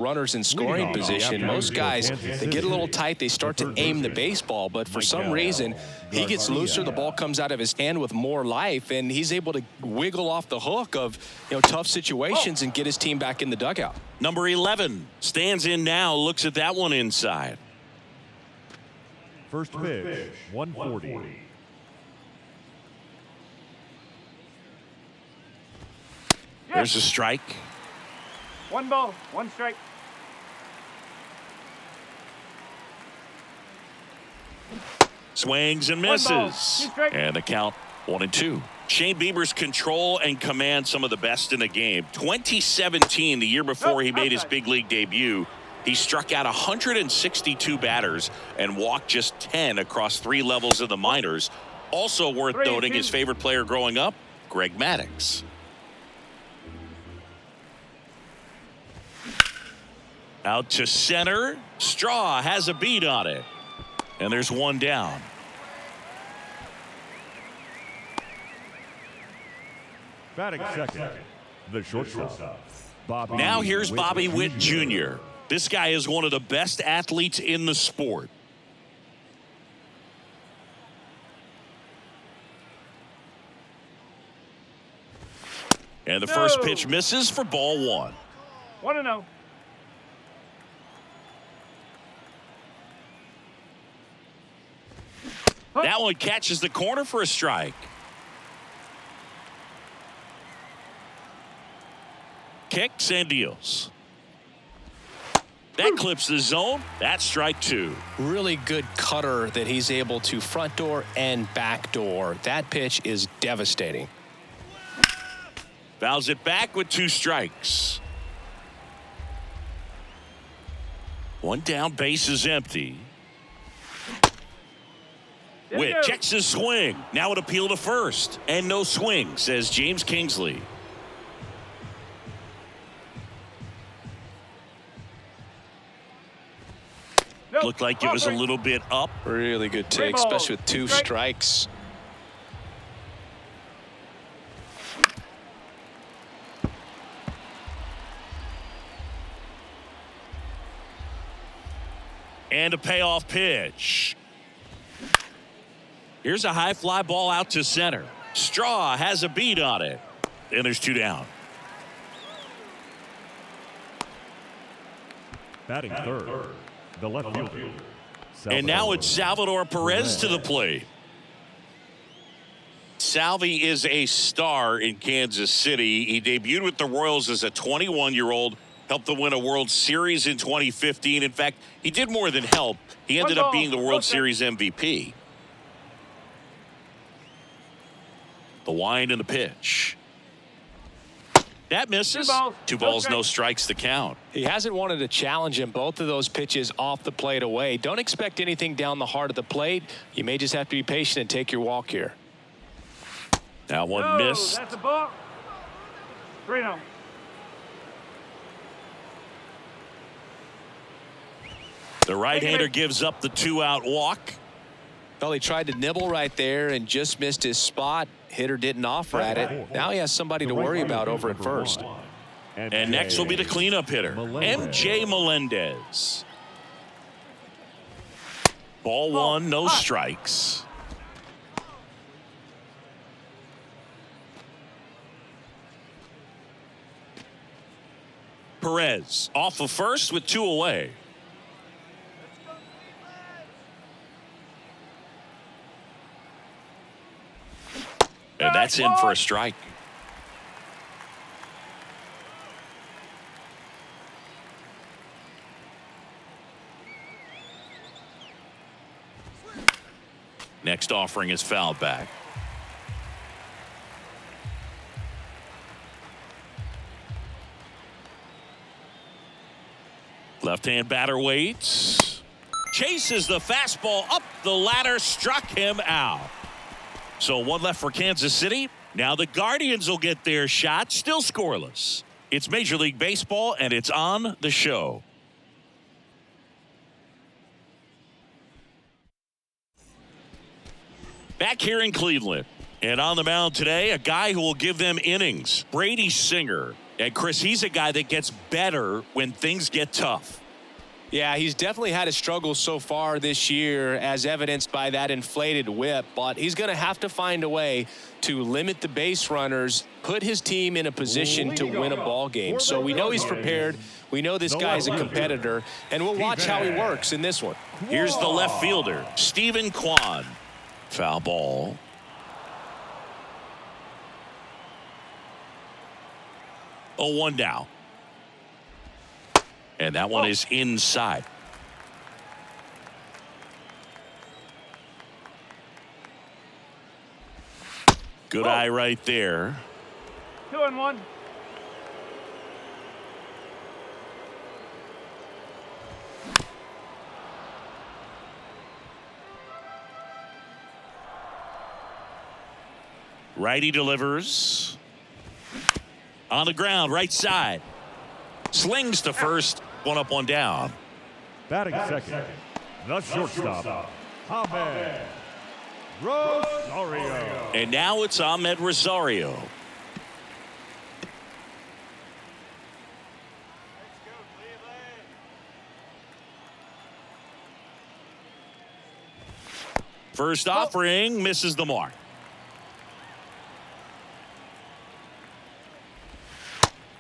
runners in scoring position. Most guys, they get a little tight, they start to aim the baseball, but for some reason, he gets looser, the ball comes out of his hand with more life, and he's able to wiggle off the hook of tough situations and get his team back in the dugout. Number 11 stands in now, looks at that one inside. First pitch, 140. There's a strike. 1 ball, 1 strike. Swings and misses. And the count 1-2. Shane Bieber's control and command, some of the best in the game. 2017, the year before he made his big league debut, he struck out 162 batters and walked just 10 across 3 levels of the minors. Also worth noting, his favorite player growing up, Greg Maddux. Out to center. Straw has a beat on it. And there's 1 down. Batting second, the shortstop. Now here's Bobby Witt Jr. This guy is one of the best athletes in the sport. And the first pitch misses for ball 1. 1-0. That one catches the corner for a strike. Kicks and deals. That clips the zone. That's strike 2. Really good cutter that he's able to front door and back door. That pitch is devastating. Fouls it back with 2 strikes. 1 down, base is empty. Witt checks his swing. Now an appeal to first. And no swing, says James Kingsley. Looked like it was a little bit up. Really good take, especially with 2 strikes. And a payoff pitch. Here's a high fly ball out to center. Straw has a beat on it. And there's 2 down. Batting third, the left fielder. And now it's Salvador Perez to the plate. Salvi is a star in Kansas City. He debuted with the Royals as a 21-year-old. Helped them win a World Series in 2015. In fact, he did more than help. He ended up being the World Series MVP. The wind and the pitch. That misses. 2 balls, no strikes to count. He hasn't wanted to challenge him. Both of those pitches off the plate away. Don't expect anything down the heart of the plate. You may just have to be patient and take your walk here. That one missed. That's a ball. 3-0. The right-hander gives up the 2-out walk. Well, he tried to nibble right there and just missed his spot. Hitter didn't offer at it. Now he has somebody to worry about over at first. And next will be the cleanup hitter, MJ Melendez. Ball 1, no strikes. Perez off of first with 2 away. And that's in for a strike. Next offering is fouled back. Left-hand batter waits. Chases the fastball up the ladder, struck him out. So 1 left for Kansas City. Now the Guardians will get their shot, still scoreless. It's Major League Baseball, and it's on the show. Back here in Cleveland. And on the mound today, a guy who will give them innings, Brady Singer. And Chris, he's a guy that gets better when things get tough. Yeah, he's definitely had his struggles so far this year, as evidenced by that inflated whip. But he's going to have to find a way to limit the base runners, put his team in a position to win a ball game. So we know he's prepared. We know this guy's a competitor, and we'll watch how he works in this one. Here's the left fielder, Stephen Kwan. Foul ball. Oh, 1 down. And that one is inside. Good eye right there. 2-1. Righty delivers. On the ground, right side. Slings to first. 1 up, 1 down. Batting second, the shortstop, Ahmed Rosario. And now it's Ahmed Rosario. First offering misses the mark.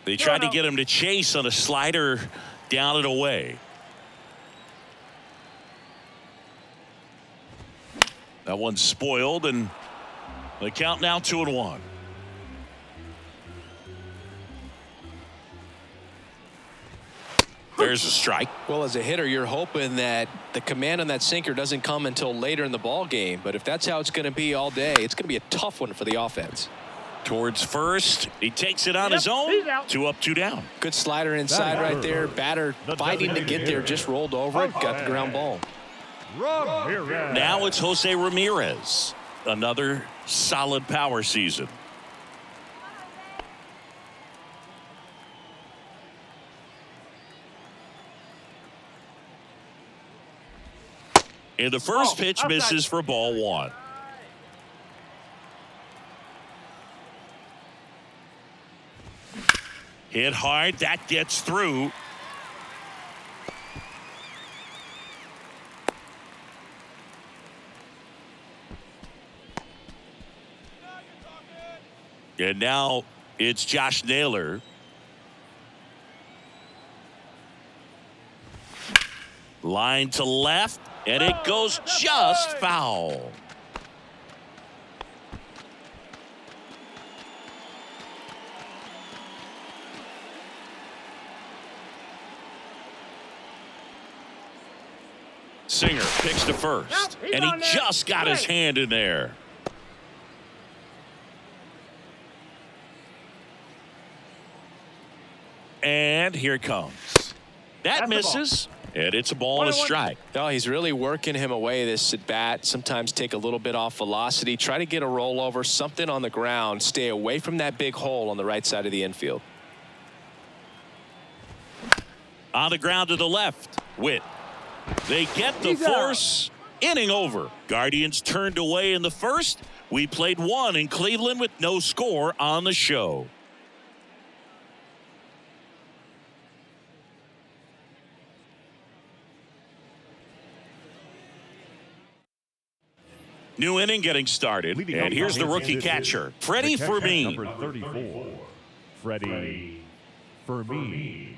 They tried to get him to chase on a slider down and away. That one's spoiled, and the count now 2-1. There's a strike. Well, as a hitter, you're hoping that the command on that sinker doesn't come until later in the ball game. But if that's how it's going to be all day, it's going to be a tough one for the offense. Towards first. He takes it on his own. 2 up, 2 down. Good slider inside right there. Batter fighting to get there, just rolled over it, got the ground ball. Ramirez. Now it's Jose Ramirez. Another solid power season. And the first pitch misses for ball 1. Hit hard. That gets through. And now it's Josh Naylor. Line to left, and it goes just foul. Singer picks to first, and he just got his hand in there. And here it comes. That misses, and it's a ball and a strike. Oh, he's really working him away this at bat. Sometimes take a little bit off velocity. Try to get a rollover, something on the ground. Stay away from that big hole on the right side of the infield. On the ground to the left. Witt. They get the force. Inning over. Guardians turned away in the first. We played 1 in Cleveland with no score on the show. New inning getting started. And here's the rookie catcher, Freddie Fermin. Number 34, Freddie Fermin.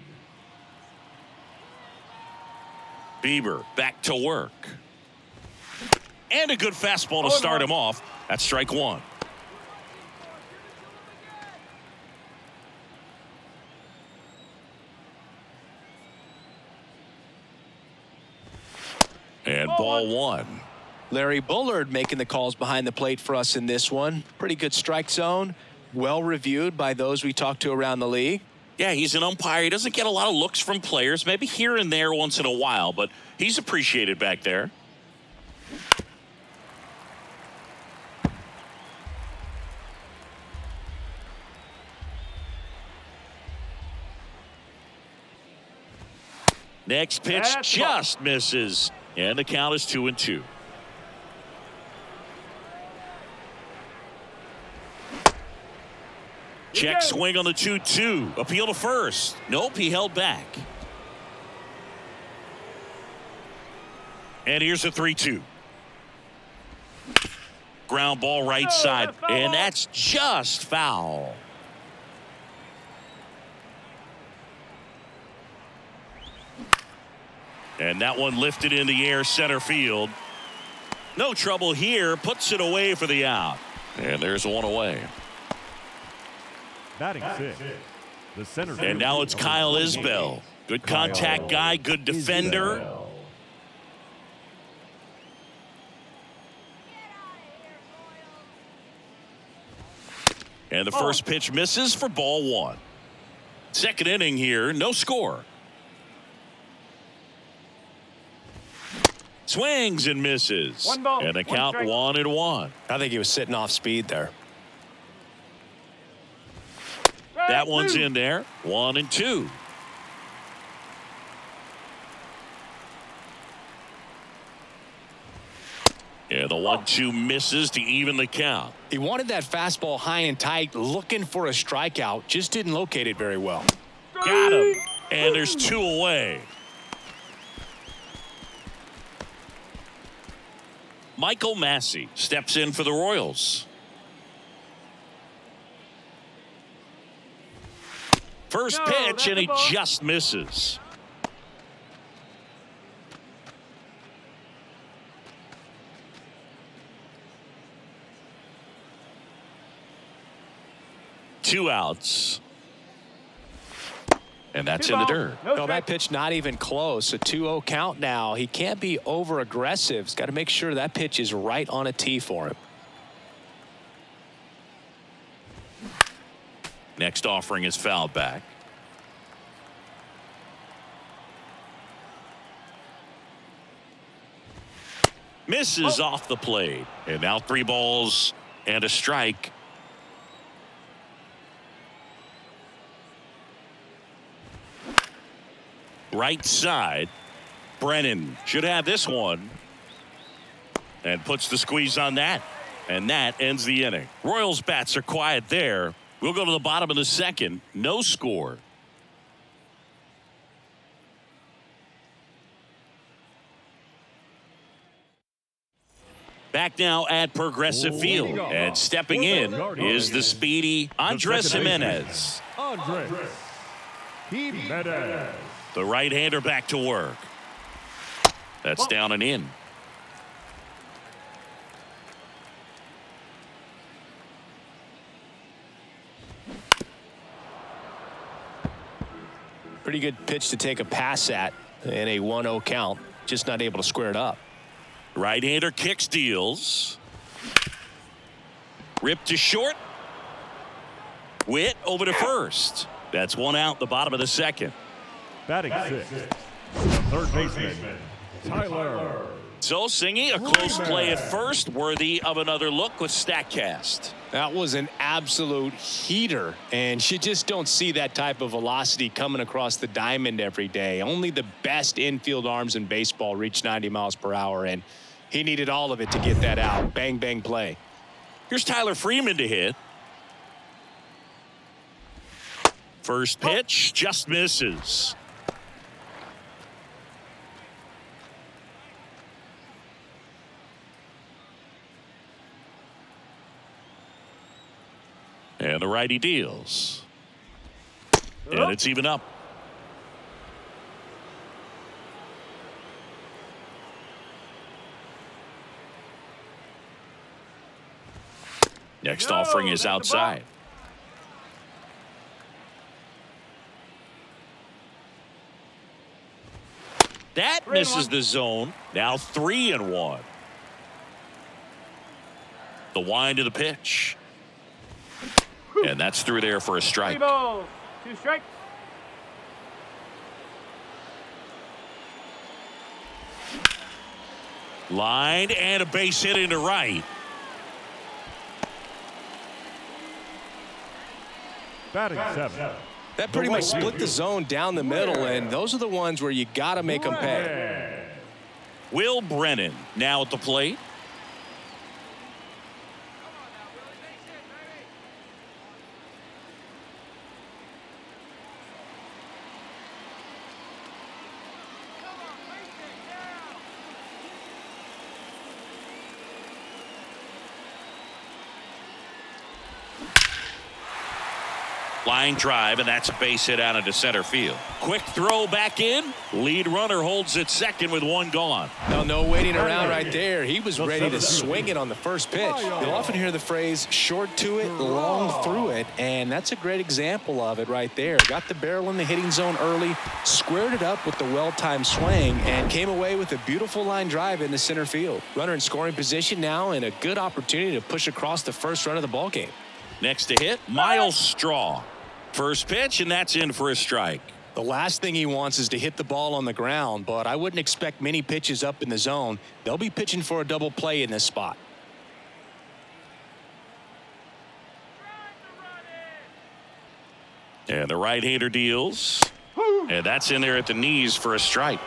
Bieber back to work. And a good fastball to start him off. That's strike 1. And ball 1. Larry Bullard making the calls behind the plate for us in this one. Pretty good strike zone. Well reviewed by those we talked to around the league. Yeah, he's an umpire. He doesn't get a lot of looks from players, maybe here and there once in a while, but he's appreciated back there. Next pitch just misses, and the count is 2-2. Check swing on the 2-2. Appeal to first. Nope, he held back. And here's a 3-2. Ground ball right side, and that's just foul. And that one lifted in the air center field. No trouble here, puts it away for the out. And there's one away. Batting sixth, the center. And now it's Kyle Isbell. Good contact guy, good defender. And the first pitch misses for ball one. Second inning here, no score. Swings and misses. One ball, and a one count strike. 1-1. I think he was sitting off speed there. That one's in there. 1-2. And the 1-2 misses to even the count. He wanted that fastball high and tight, looking for a strikeout. Just didn't locate it very well. Got him. And there's two away. Michael Massey steps in for the Royals. First pitch, and he just misses. Two outs. And that's in the dirt. No, that pitch not even close. A 2-0 count now. He can't be over aggressive. He's got to make sure that pitch is right on a tee for him. Next offering is fouled back. Misses off the plate. And now 3 balls and a strike. Right side. Brennan should have this one. And puts the squeeze on that. And that ends the inning. Royals bats are quiet there. We'll go to the bottom of the second. No score. Back now at Progressive Field. And stepping in is the speedy Andres Jimenez. Andres Jimenez. The right-hander back to work. That's down and in. Pretty good pitch to take a pass at in a 1-0 count. Just not able to square it up. Right-hander kicks, deals. Ripped to short. Witt over to first. That's one out, the bottom of the second. Batting sixth, third baseman, Tyler. So, Singy, a close play at first, worthy of another look with StatCast. That was an absolute heater, and you just don't see that type of velocity coming across the diamond every day. Only the best infield arms in baseball reach 90 miles per hour, and he needed all of it to get that out. Bang, bang play. Here's Tyler Freeman to hit. First pitch just misses. And the righty deals. And it's even up. Next offering is outside. That misses the zone. Now 3-1. The wind of the pitch. And that's through there for a strike. 3 balls, 2 strikes. Line and a base hit into right. Batting seventh. That pretty much split the zone down the middle, and those are the ones where you got to make them pay. Will Brennan now at the plate. Line drive, and that's a base hit out into center field. Quick throw back in. Lead runner holds at second with one gone. No waiting around right there. He was ready to swing it on the first pitch. You'll often hear the phrase short to it, long through it, and that's a great example of it right there. Got the barrel in the hitting zone early, squared it up with the well-timed swing, and came away with a beautiful line drive into center field. Runner in scoring position now, and a good opportunity to push across the first run of the ball game. Next to hit, Miles Straw. First pitch, and that's in for a strike. The last thing he wants is to hit the ball on the ground, but I wouldn't expect many pitches up in the zone. They'll be pitching for a double play in this spot. And the right-hander deals. And that's in there at the knees for a strike.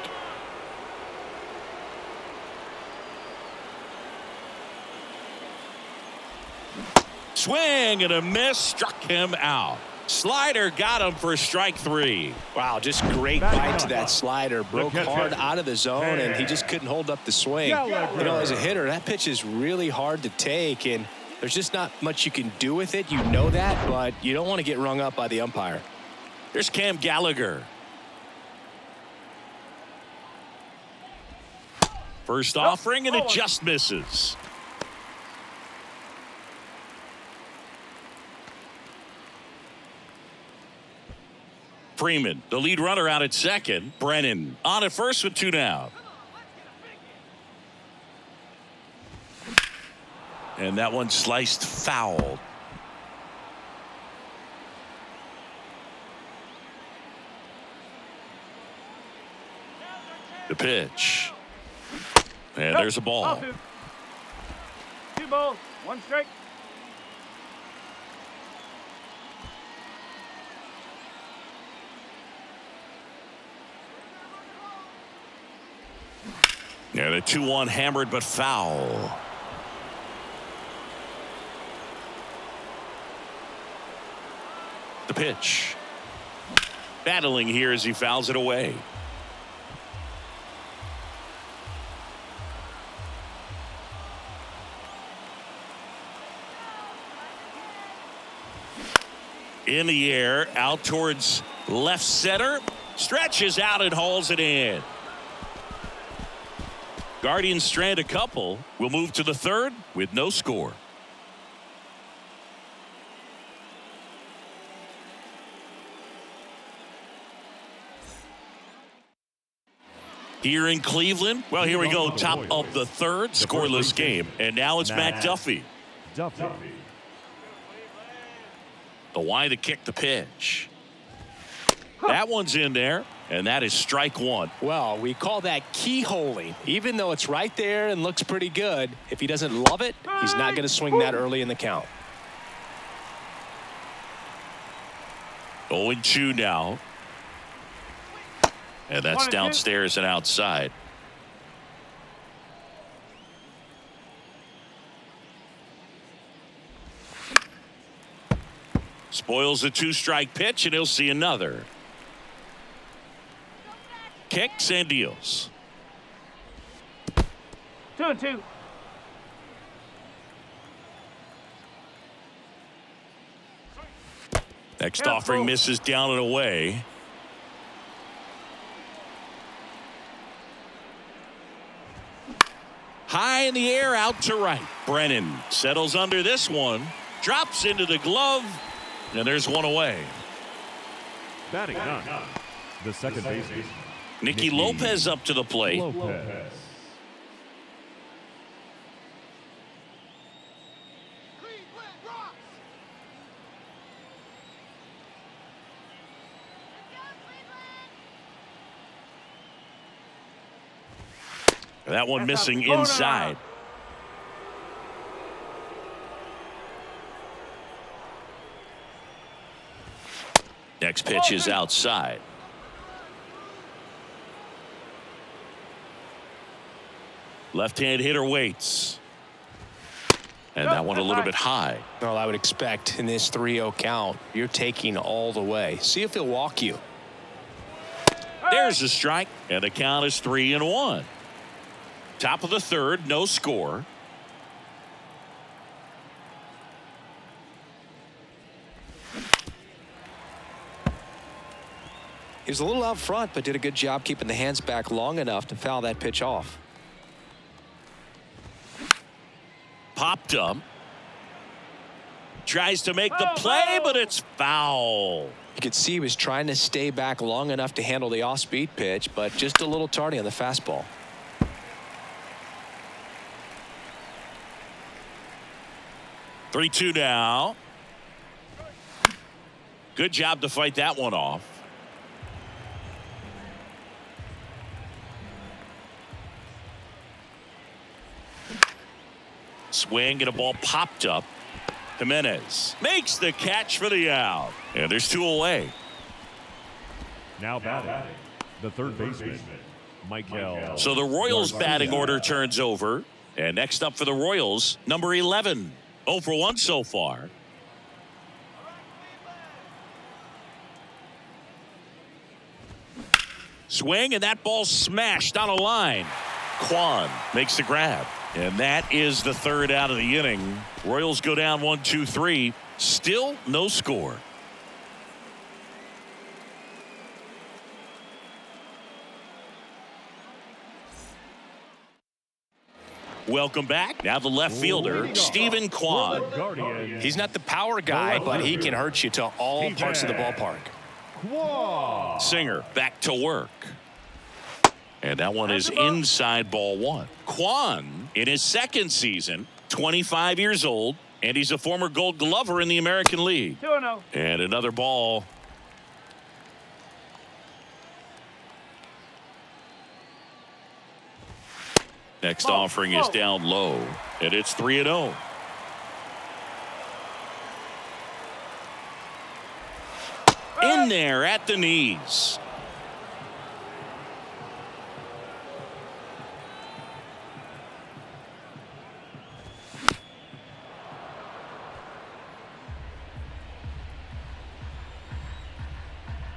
Swing and a miss, struck him out. Slider got him for strike three. Wow, just great bite to that slider. Broke hard out of the zone, and he just couldn't hold up the swing. You know, as a hitter, that pitch is really hard to take, and there's just not much you can do with it. You know that, but you don't want to get rung up by the umpire. There's Cam Gallagher. First offering, and it just misses. Freeman, the lead runner, out at second. Brennan on at first with two down. And that one sliced foul. The pitch. And there's a ball. Two balls, one strike. And a 2-1 hammered but foul. The pitch. Battling here as he fouls it away. In the air, out towards left center. Stretches out and hauls it in. Guardians strand a couple. We'll move to the third with no score. Here in Cleveland, well, here we go, top of the third, scoreless game. And now it's Matt Duffy. The wide to kick the pitch. That one's in there, and that is strike one. Well, we call that keyholing. Even though it's right there and looks pretty good, if he doesn't love it, he's not going to swing that early in the count. 0-2 now. And that's downstairs and outside. Spoils the two-strike pitch, and he'll see another. Kicks and deals. 2-2. Next offering misses down and away. High in the air, out to right. Brennan settles under this one. Drops into the glove. And there's one away. Batting none. The second baseman. Nicky Lopez up to the plate. Lopez. That one missing inside. Next pitch is outside. Left-hand hitter waits. And that one a little bit high. Well, I would expect in this 3-0 count, you're taking all the way. See if he'll walk you. There's a strike, and the count is 3-1. Top of the third, no score. He was a little out front, but did a good job keeping the hands back long enough to foul that pitch off. Popped up. Tries to make the play, but it's foul. You could see he was trying to stay back long enough to handle the off-speed pitch, but just a little tardy on the fastball. Three-two now. Good job to fight that one off. Swing and a ball popped up. Jimenez makes the catch for the out. And there's two away. Now batting, the third baseman, Michael. So the Royals batting order turns over. And next up for the Royals, number 11. 0 for 1 so far. Swing, and that ball smashed on a line. Kwan makes the grab. And that is the third out of the inning. Royals go down 1-2-3. Still no score. Welcome back. Now the left fielder, Stephen Kwan. He's not the power guy, but he can hurt you to all parts of the ballpark. Singer back to work. And that one is inside ball one. Kwan in his second season, 25 years old, and he's a former Gold Glover in the American League. 2-0. And another ball. Next offering is down low, and it's 3-0. In there at the knees.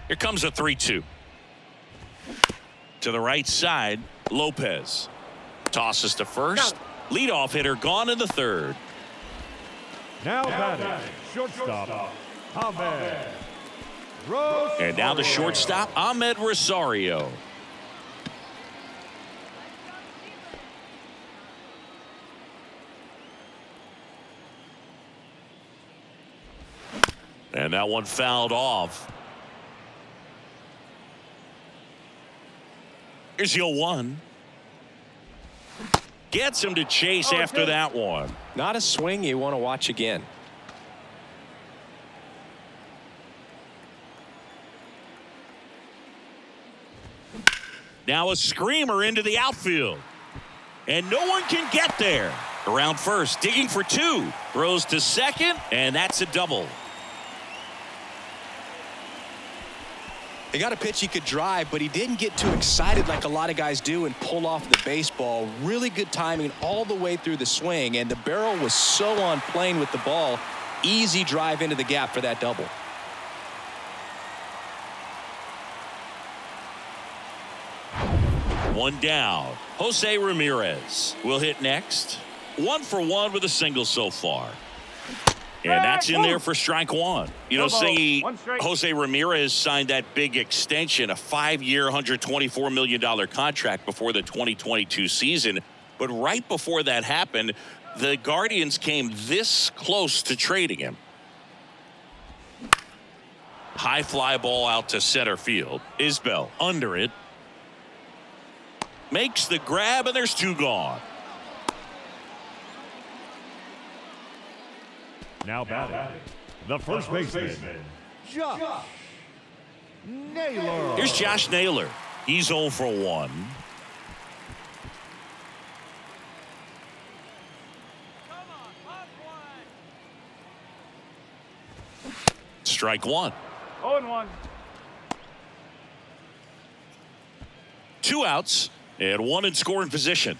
Here comes a 3-2. To the right side, Lopez. Tosses to first. Leadoff hitter gone in the third. Now batting, shortstop, Ahmed. And now the shortstop, Ahmed Rosario. And that one fouled off. Here's the 0-1. Gets him to chase after that one. Not a swing you want to watch again. Now a screamer into the outfield. And no one can get there. Around first, digging for two. Throws to second, and that's a double. He got a pitch he could drive, but he didn't get too excited like a lot of guys do and pull off the baseball. Really good timing all the way through the swing, and the barrel was so on plane with the ball. Easy drive into the gap for that double. One down. Jose Ramirez will hit next. 1 for 1 with a single so far. And that's in there for strike one. You know, Singy, Jose Ramirez signed that big extension, a 5-year, $124 million contract before the 2022 season. But right before that happened, the Guardians came this close to trading him. High fly ball out to center field. Isbell under it. Makes the grab, and there's two gone. Now batting, the first baseman, Josh Naylor. Here's Josh Naylor. He's 0 for 1. Strike one. 0-1. 2 outs and 1 in scoring position.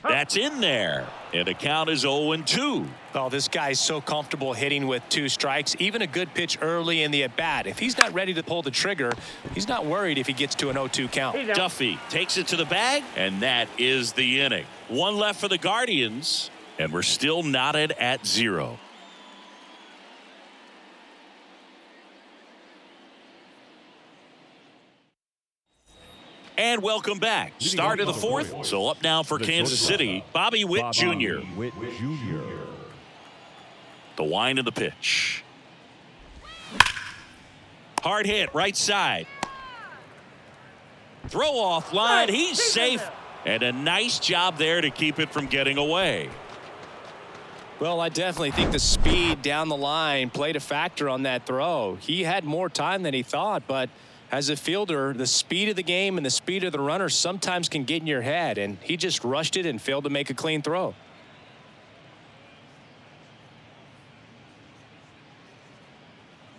That's in there. And the count is 0-2. Oh, this guy's so comfortable hitting with 2 strikes. Even a good pitch early in the at-bat. If he's not ready to pull the trigger, he's not worried if he gets to an 0-2 count. Duffy takes it to the bag, and that is the inning. 1 left for the Guardians, and we're still knotted at 0. And welcome back. Start of the fourth. So up now for Kansas City, Bobby Witt Jr. The wind of the pitch. Hard hit, right side. Throw off line. He's safe. And a nice job there to keep it from getting away. Well, I definitely think the speed down the line played a factor on that throw. He had more time than he thought, but as a fielder, the speed of the game and the speed of the runner sometimes can get in your head, and he just rushed it and failed to make a clean throw.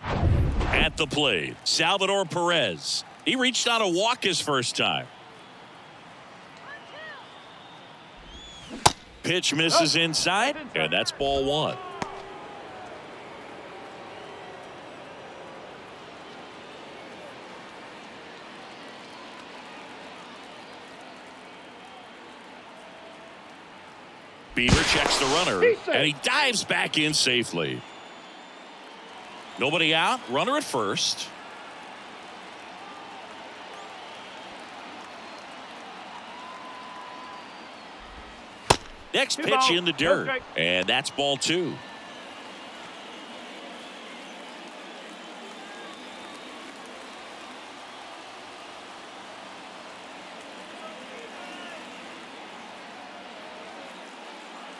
At the plate, Salvador Perez. He reached on a walk his first time. Pitch misses inside, and that's ball one. Bieber checks the runner, and he dives back in safely. Nobody out, runner at first. Next pitch in the dirt, and that's ball two.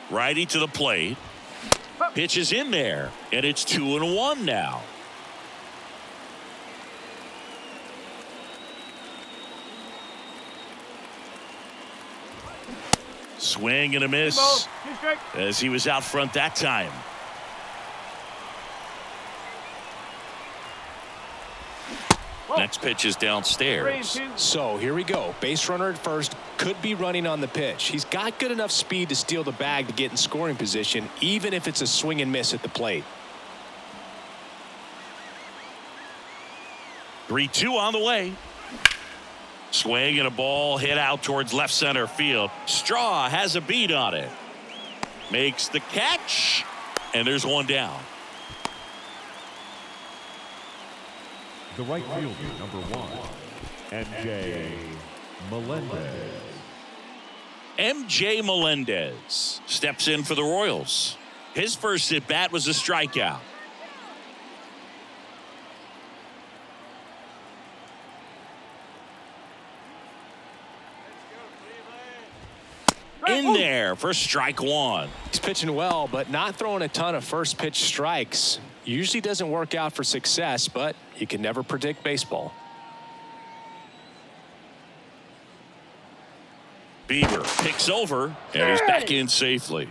Righty to the plate. Pitch is in there, and it's 2-1 now. Swing and a miss as he was out front that time. Next pitch is downstairs. So here we go. Base runner at first, could be running on the pitch. He's got good enough speed to steal the bag to get in scoring position, even if it's a swing and miss at the plate. 3-2 on the way. Swing and a ball hit out towards left center field. Straw has a beat on it. Makes the catch, and there's one down. The right fielder, number 1, MJ Melendez. MJ Melendez steps in for the Royals. His first at bat was a strikeout. In there for strike one. He's pitching well, but not throwing a ton of first pitch strikes. Usually doesn't work out for success, but you can never predict baseball. Bieber picks over, and he's back in safely.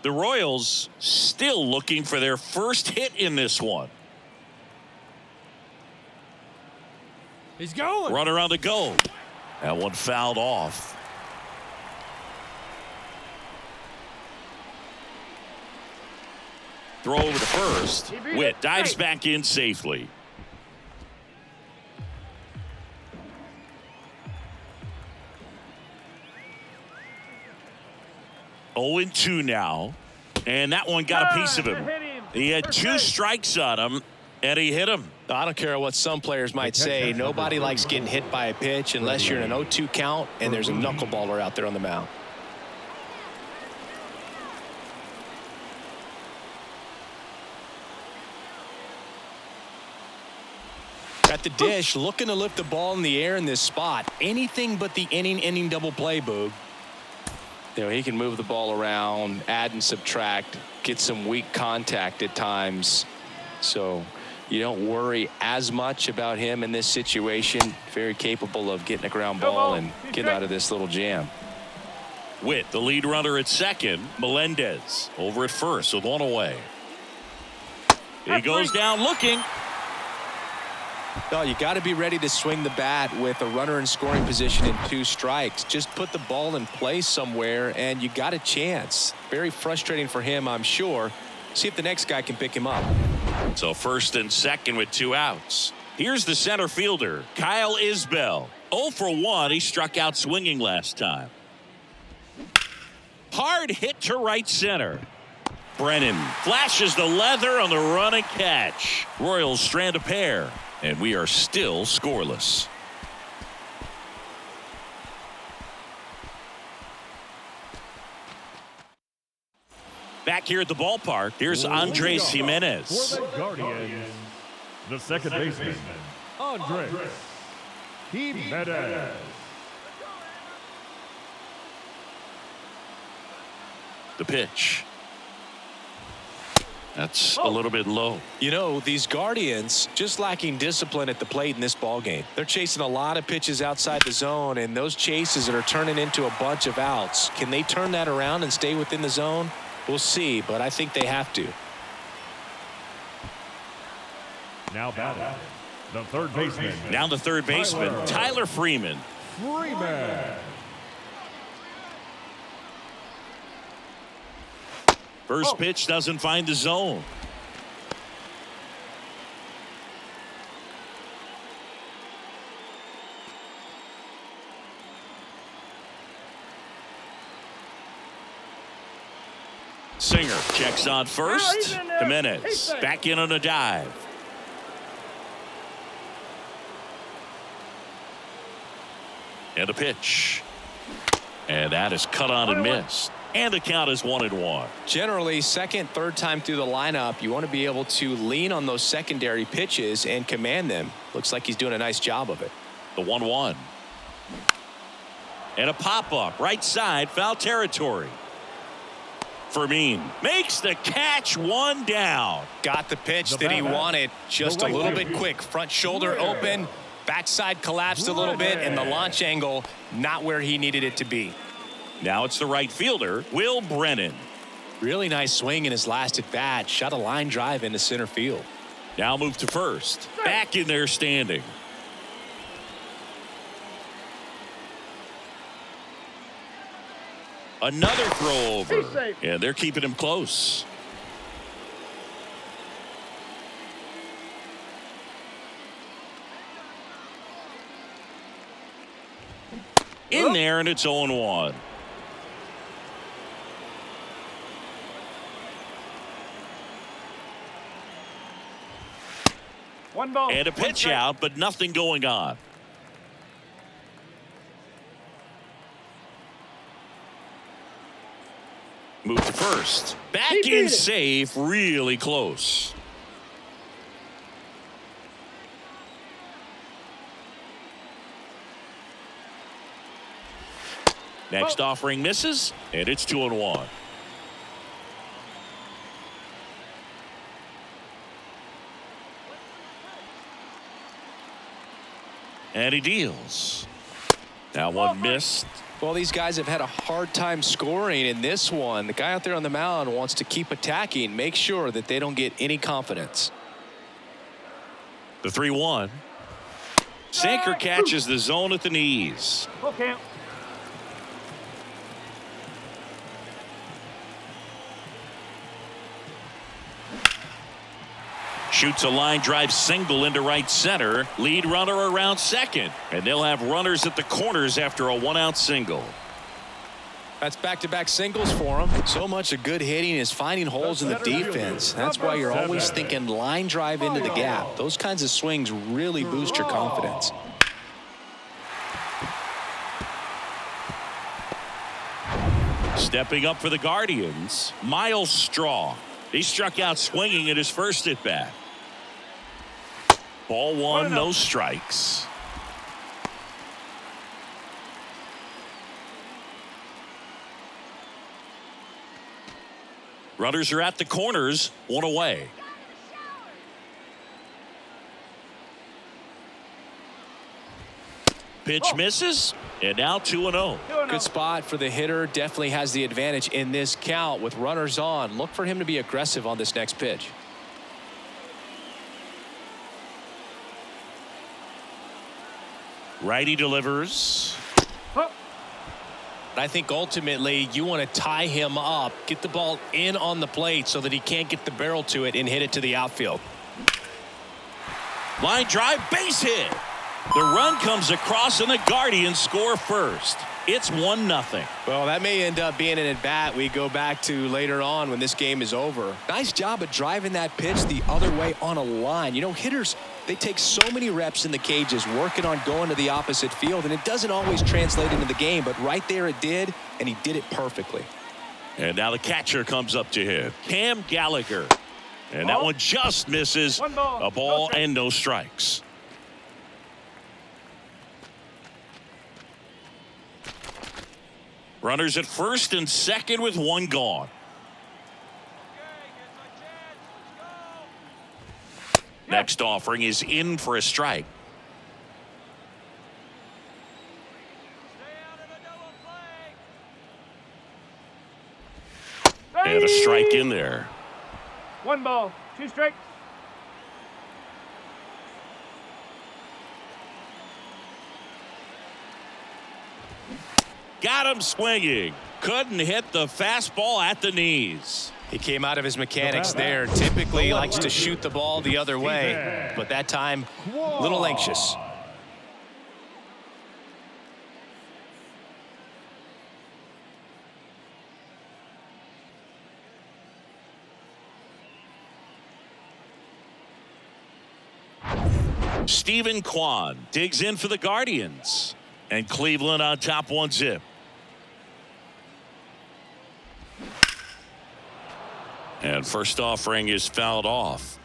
The Royals still looking for their first hit in this one. He's going. Runner on the go. That one fouled off. Throw over to first. Witt dives back in safely. Oh, 0-2 now. And that one got a piece of him. He had 2 strikes on him, and he hit him. I don't care what some players might say. Nobody likes getting hit by a pitch unless you're in an 0-2 count and there's a knuckleballer out there on the mound. At the dish, looking to lift the ball in the air in this spot. Anything but the inning double play, Boog. You know, he can move the ball around, add and subtract, get some weak contact at times. So you don't worry as much about him in this situation. Very capable of getting a ground ball and getting out of this little jam. Witt, the lead runner at second. Melendez over at first with one away. He goes down looking. No, you got to be ready to swing the bat with a runner in scoring position in 2 strikes. Just put the ball in place somewhere, and you got a chance. Very frustrating for him, I'm sure. See if the next guy can pick him up. So first and second with 2 outs. Here's the center fielder, Kyle Isbell. 0 for 1. He struck out swinging last time. Hard hit to right center. Brennan flashes the leather on the run and catch. Royals strand a pair. And we are still scoreless. back here at the ballpark. Here's Andres Jimenez. For the Guardians, the second baseman, Andres Jimenez. The pitch. That's a little bit low. You know, these Guardians just lacking discipline at the plate in this ball game. They're chasing a lot of pitches outside the zone, and those chases that are turning into a bunch of outs. Can they turn that around and stay within the zone? We'll see, but I think they have to. Now batting, the third baseman. Now the third baseman, Tyler Freeman. First pitch doesn't find the zone. Singer checks on first. Jimenez back in on a dive. And a pitch. And that is cut on and missed. And the count is 1-1. Generally, second, third time through the lineup, you want to be able to lean on those secondary pitches and command them. Looks like he's doing a nice job of it. The 1-1. And a pop-up, right side, foul territory. Fermin makes the catch, one down. Got the pitch that he wanted, just a little bit quick. Front shoulder open, backside collapsed a little bit, and the launch angle not where he needed it to be. Now it's the right fielder, Will Brennan. Really nice swing in his last at bat. Shot a line drive into center field. Now move to first. Back in there standing. Another throw over. And they're keeping him close. In there, and it's 0-1. One ball. And a pitch out, but nothing going on. Move to first. Back in safe, really close. Next offering misses, and it's 2-1. And he deals. Now one missed. Well, these guys have had a hard time scoring in this one. The guy out there on the mound wants to keep attacking, make sure that they don't get any confidence. The 3-1. Sinker catches the zone at the knees. Okay. Shoots a line drive single into right center. Lead runner around second. And they'll have runners at the corners after a one-out single. That's back-to-back singles for him. So much of good hitting is finding holes in the defense. That's why you're always thinking line drive into the gap. Those kinds of swings really boost your confidence. Stepping up for the Guardians, Miles Straw. He struck out swinging at his first at-bat. Ball one, no strikes. Runners are at the corners, one away. Pitch misses, and now 2-0. Good spot for the hitter. Definitely has the advantage in this count with runners on. Look for him to be aggressive on this next pitch. Righty delivers. I think ultimately you want to tie him up, get the ball in on the plate so that he can't get the barrel to it and hit it to the outfield. Line drive, base hit. The run comes across and the Guardians score first. It's 1-0. Well, that may end up being an at-bat we go back to later on when this game is over. Nice job of driving that pitch the other way on a line. You know, hitters, they take so many reps in the cages working on going to the opposite field, and it doesn't always translate into the game, but right there it did, and he did it perfectly. And now the catcher comes up to him, Cam Gallagher. And that one just misses. One ball. A ball No strikes. and no strikes. Runners at first and second with one gone. Next offering is in for a strike. And a strike in there. One ball, 2 strikes. Got him swinging. Couldn't hit the fastball at the knees. He came out of his mechanics there. Typically he likes to shoot the ball the other way, but that time, a little anxious. Stephen Kwan digs in for the Guardians. And Cleveland on top 1-0. And first offering is fouled off.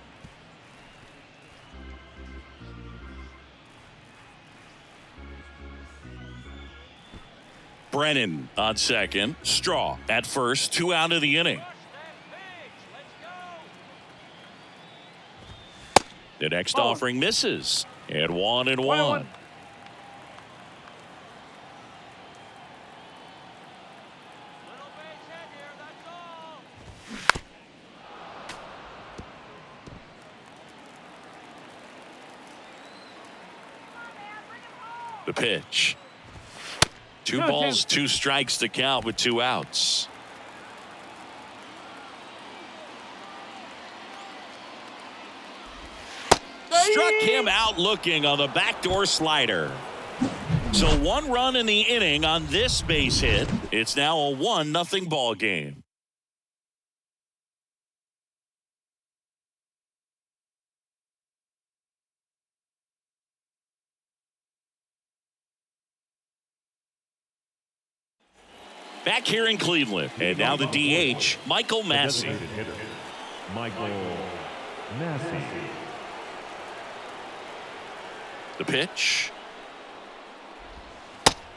Brennan on second. Straw at first. 2 out of the inning. The next offering misses. And 1-1. The pitch. 2 balls, 2 strikes to count with 2 outs. Struck him out looking on the backdoor slider. So 1 run in the inning on this base hit. It's now a 1-0 ball game. Back here in Cleveland. And now the DH, Michael Massey. Michael Massey. The pitch.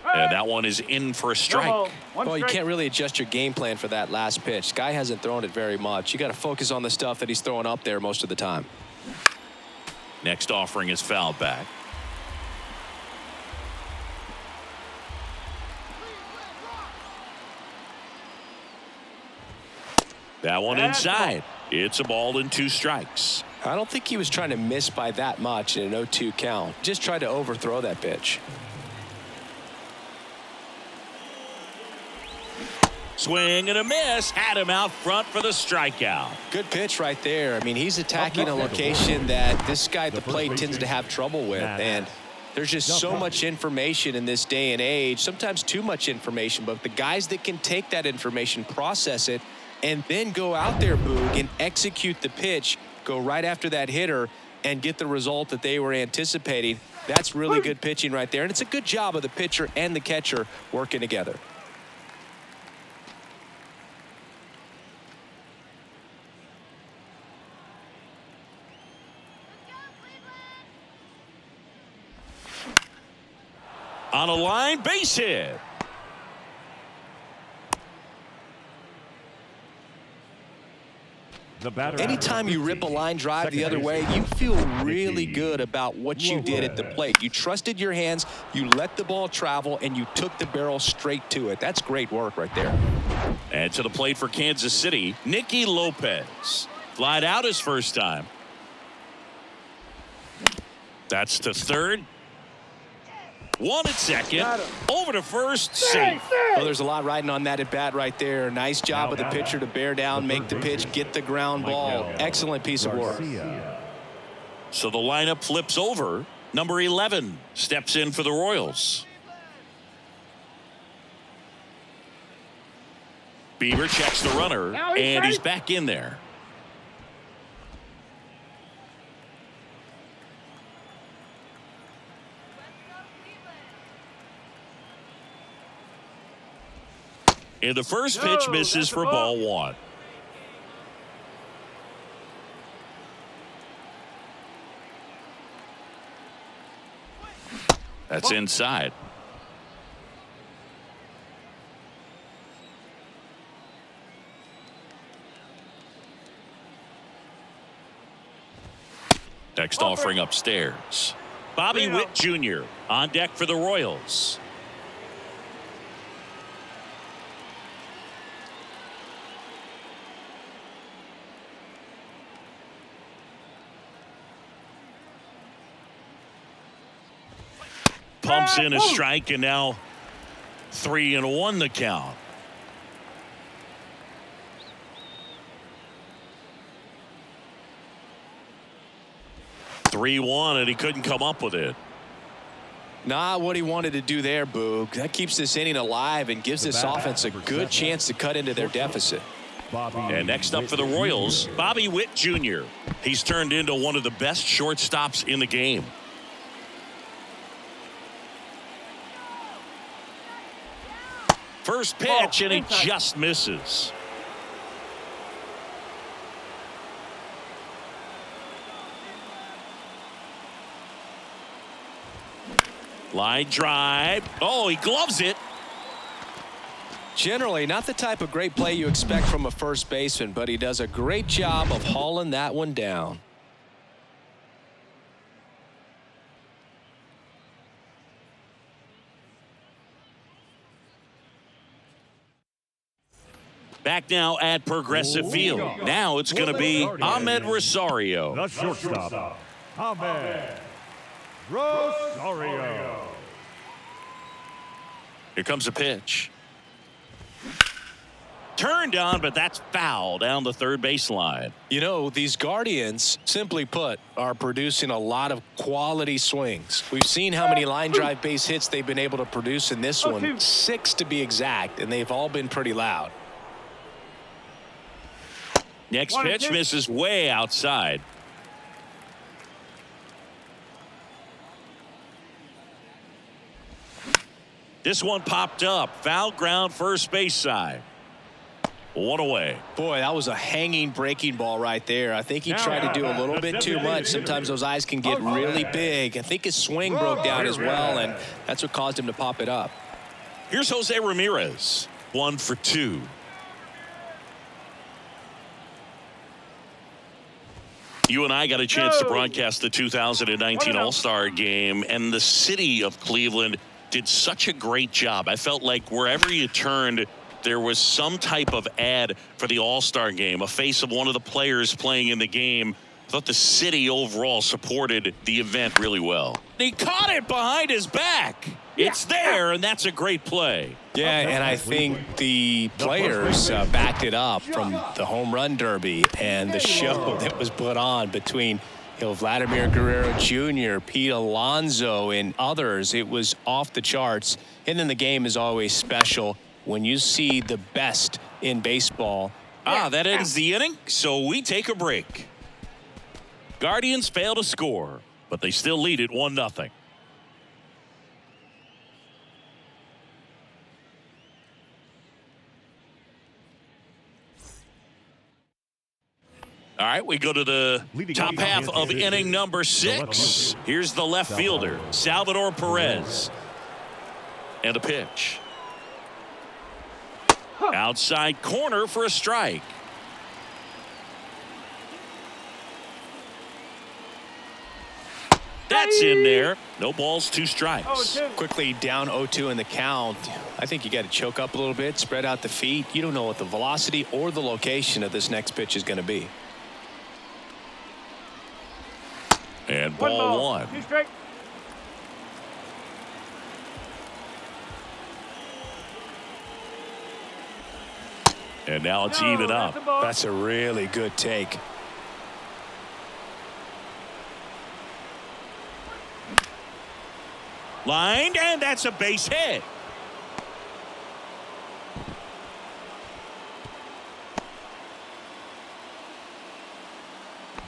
And that one is in for a strike. Well, you can't really adjust your game plan for that last pitch. Guy hasn't thrown it very much. You got to focus on the stuff that he's throwing up there most of the time. Next offering is fouled back. That one inside. It's a ball and 2 strikes. I don't think he was trying to miss by that much in an 0-2 count. Just tried to overthrow that pitch. Swing and a miss. Had him out front for the strikeout. Good pitch right there. I mean, he's attacking a location that this guy at the plate tends to have trouble with. And there's just so much information in this day and age, sometimes too much information. But the guys that can take that information, process it, and then go out there, Boog, and execute the pitch, go right after that hitter, and get the result that they were anticipating. That's really good pitching right there. And it's a good job of the pitcher and the catcher working together. On a line, base hit. Anytime you rip a line drive the other way, you feel really good about what you did at the plate. You trusted your hands, you let the ball travel, and you took the barrel straight to it. That's great work right there. And to the plate for Kansas City, Nicky Lopez. Flied out his first time. That's to third. 1 at second. Over to first. Safe. Well, there's a lot riding on that at bat right there. Nice job of the pitcher to bear down, make the pitch, get the ground ball. Excellent piece of work. So the lineup flips over. Number 11 steps in for the Royals. Bieber checks the runner, and he's back in there. And the first pitch misses for ball 1. That's inside. Next offering upstairs. Bobby Witt Jr. on deck for the Royals. Pumps in a strike, and now 3-1 the count. And he couldn't come up with it. Not what he wanted to do there, Boog. That keeps this inning alive and gives this offense a good chance to cut into their deficit. And next up for the Royals, Bobby Witt Jr. He's turned into one of the best shortstops in the game. First pitch, and he just misses. Line drive. Oh, he gloves it. Generally, not the type of great play you expect from a first baseman, but he does a great job of hauling that one down. Back now at Progressive Field. Now it's going to be Ahmed Rosario. The shortstop, Ahmed Rosario. Here comes a pitch. Turned on, but that's foul down the third baseline. You know, these Guardians, simply put, are producing a lot of quality swings. We've seen how many line drive base hits they've been able to produce in this one, 6 to be exact, and they've all been pretty loud. Next pitch misses way outside. This one popped up. Foul ground, first base side. 1 away. Boy, that was a hanging breaking ball right there. I think he tried to do a little bit too much. Sometimes those eyes can get really big. I think his swing broke down as well, and that's what caused him to pop it up. Here's Jose Ramirez. 1 for 2. You and I got a chance to broadcast the 2019 All-Star Game, and the city of Cleveland did such a great job. I felt like wherever you turned, there was some type of ad for the All-Star Game, a face of one of the players playing in the game. I thought the city overall supported the event really well. He caught it behind his back. It's there, and that's a great play. Yeah, and I think the players backed it up from the home run derby and the show that was put on between Vladimir Guerrero Jr., Pete Alonso, and others. It was off the charts. And then the game is always special when you see the best in baseball. That ends the inning, so we take a break. Guardians fail to score, but they still lead it 1-0. All right, we go to the top half of inning number 6. Here's the left fielder, Salvador Perez. And a pitch. Outside corner for a strike. That's in there. No balls, 2 strikes. Quickly down 0-2 in the count. I think you got to choke up a little bit, spread out the feet. You don't know what the velocity or the location of this next pitch is going to be. And ball 1. 2 strike. And now it's even up. That's a really good take. Lined, and that's a base hit.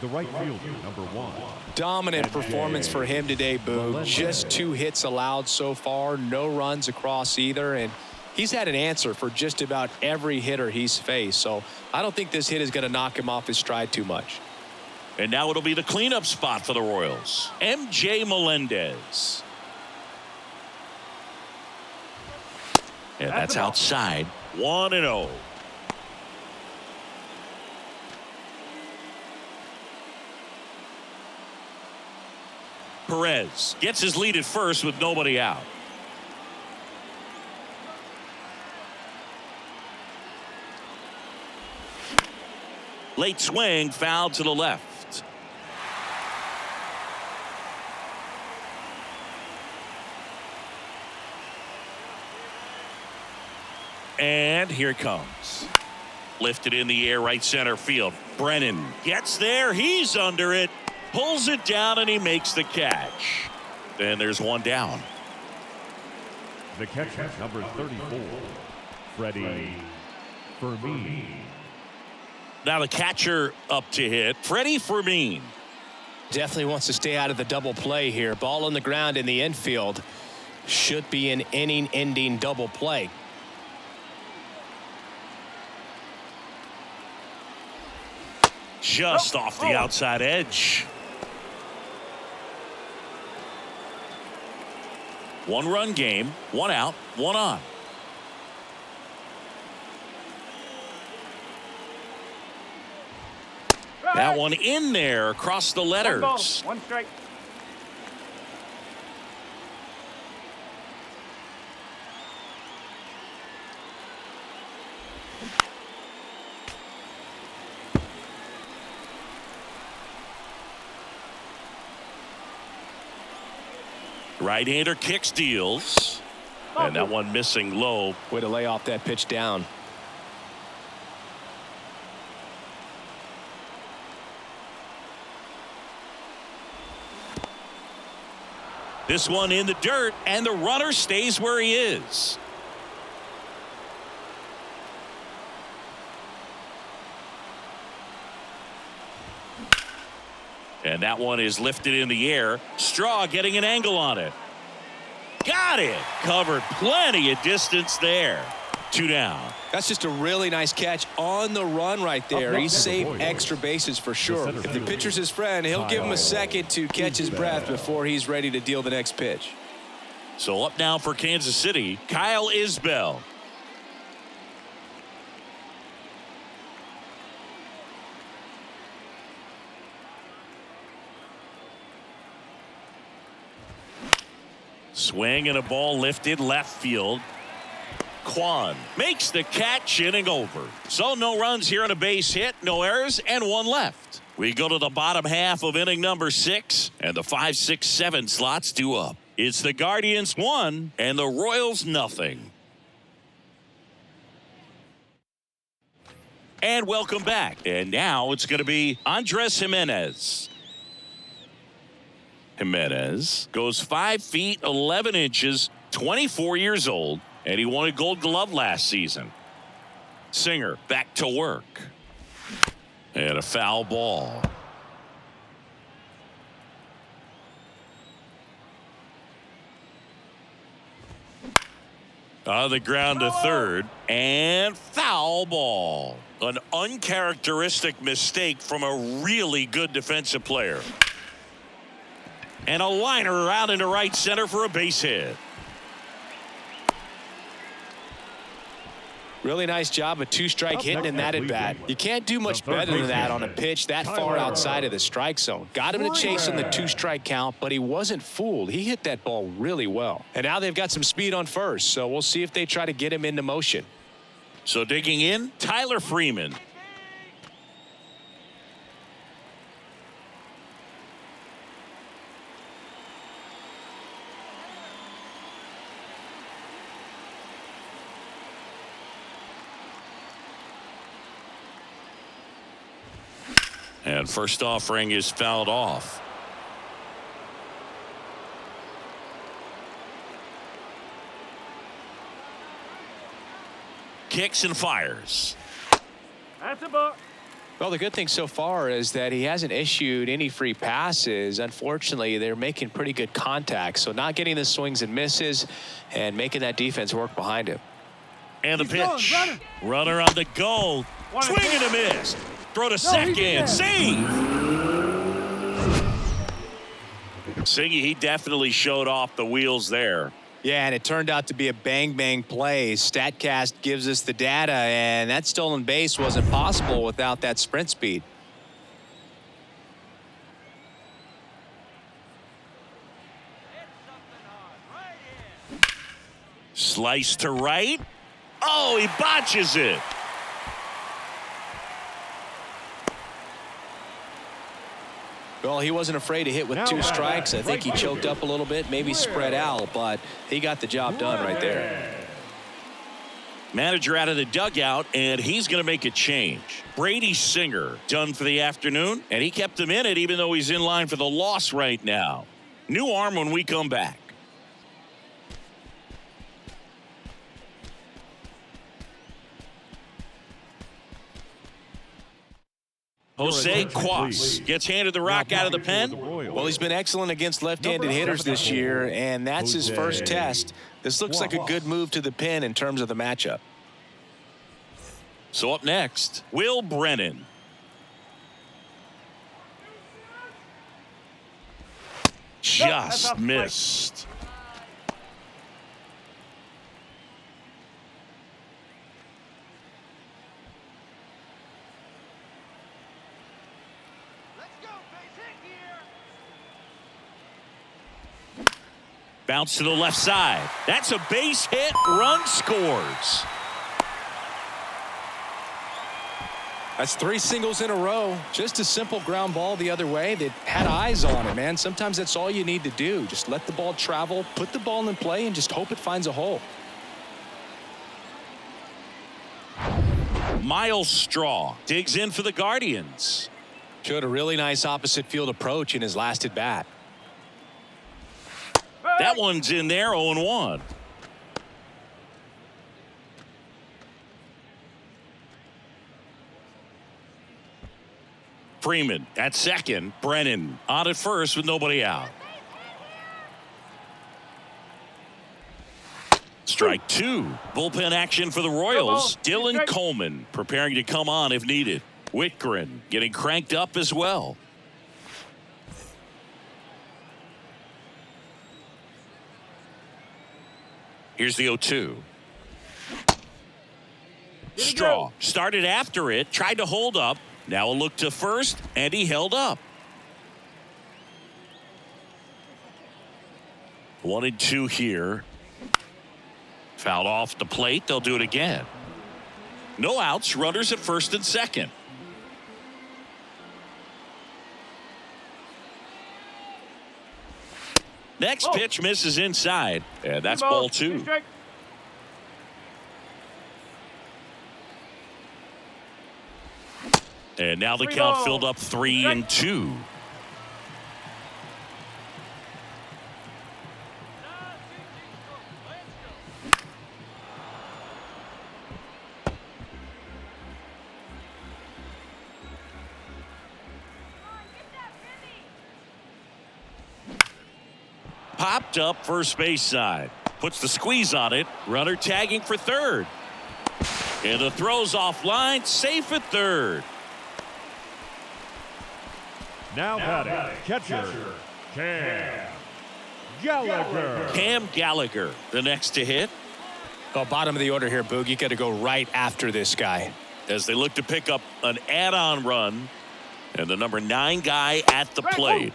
The right fielder, number 1. Dominant performance for him today, Boo. Just 2 hits allowed so far, no runs across either, and He's had an answer for just about every hitter he's faced, so I don't think this hit is going to knock him off his stride too much. And now it'll be the cleanup spot for the Royals. MJ Melendez. And that's outside. 1-0. Perez gets his lead at first with nobody out. Late swing, foul to the left. And here it comes. Lifted in the air, right center field. Brennan gets there. He's under it. Pulls it down, and he makes the catch. And there's one down. The catcher, number 34, Freddie Fermin. Now the catcher up to hit. Freddie Fermin. Definitely wants to stay out of the double play here. Ball on the ground in the infield. Should be an inning-ending double play. Just off the outside edge. 1-run game, 1 out, 1 on. That one in there across the letters. 1 ball, 1 strike. Right-hander kicks, deals. And that one missing low. Way to lay off that pitch down. This one in the dirt, and the runner stays where he is. And that one is lifted in the air. Straw getting an angle on it. Got it. Covered plenty of distance there. 2 down. That's just a really nice catch on the run right there. He saved extra bases for sure. If the pitcher's his friend, he'll give him a second to catch his breath before he's ready to deal the next pitch. So up now for Kansas City, Kyle Isbell. Swing and a ball lifted left field. Kwan makes the catch, inning over. So no runs here on a base hit, no errors, and 1 left. We go to the bottom half of inning number 6, and the 5, 6, 7 slots due up. It's the Guardians 1 and the Royals nothing. And welcome back. And now it's going to be Andres Jimenez. Jimenez goes 5 feet 11 inches, 24 years old, and he won a Gold Glove last season. Singer back to work. And a foul ball. On the ground to third, and foul ball. An uncharacteristic mistake from a really good defensive player. And a liner out into right center for a base hit. Really nice job of 2-strike hitting in that at bat. You can't do much better than that on a pitch that far outside of the strike zone. Got him to chase in the 2-strike count, but he wasn't fooled. He hit that ball really well. And now they've got some speed on first, so we'll see if they try to get him into motion. So digging in, Tyler Freeman. And first offering is fouled off. Kicks and fires. That's a ball. Well, the good thing so far is that he hasn't issued any free passes. Unfortunately, they're making pretty good contact, so not getting the swings and misses and making that defense work behind him. And the He's going, pitch. runner. Runner on the goal. Swing and a miss. Throw to second. Save. Siggy, he definitely showed off the wheels there. Yeah, and it turned out to be a bang-bang play. StatCast gives us the data, and that stolen base wasn't possible without that sprint speed. Slice to right. Oh, he botches it. Well, he wasn't afraid to hit with 2 strikes. I think he choked up a little bit, maybe spread out, but he got the job done right there. Manager out of the dugout, and he's going to make a change. Brady Singer done for the afternoon, and he kept him in it even though he's in line for the loss right now. New arm when we come back. Jose Quas gets handed the rock out of the pen. Well, he's been excellent against left-handed hitters this year, and that's his first test. This looks like a good move to the pin in terms of the matchup. So up next, Will Brennan. Just missed. Bounce to the left side. That's a base hit. Run scores. That's 3 singles in a row. Just a simple ground ball the other way that had eyes on it, man. Sometimes that's all you need to do. Just let the ball travel, put the ball in play, and just hope it finds a hole. Miles Straw digs in for the Guardians. Showed a really nice opposite field approach in his last at bat. That one's in there, 0-1. Freeman at second. Brennan on at first with nobody out. Strike 2. Bullpen action for the Royals. Dylan Coleman preparing to come on if needed. Whitgren getting cranked up as well. Here's the 0-2. Straw started after it, tried to hold up. Now a look to first, and he held up. 1-2 here. Fouled off the plate. They'll do it again. No outs. Runners at first and second. Next pitch misses inside, and that's ball 2. And now the count filled up 3-2. Popped up first base side. Puts the squeeze on it. Runner tagging for third. And the throw's offline. Safe at third. Now batting, catcher, Cam Gallagher. Cam Gallagher, the next to hit. Oh, bottom of the order here, Boog. You got to go right after this guy. As they look to pick up an add-on run. And the number 9 guy at the plate.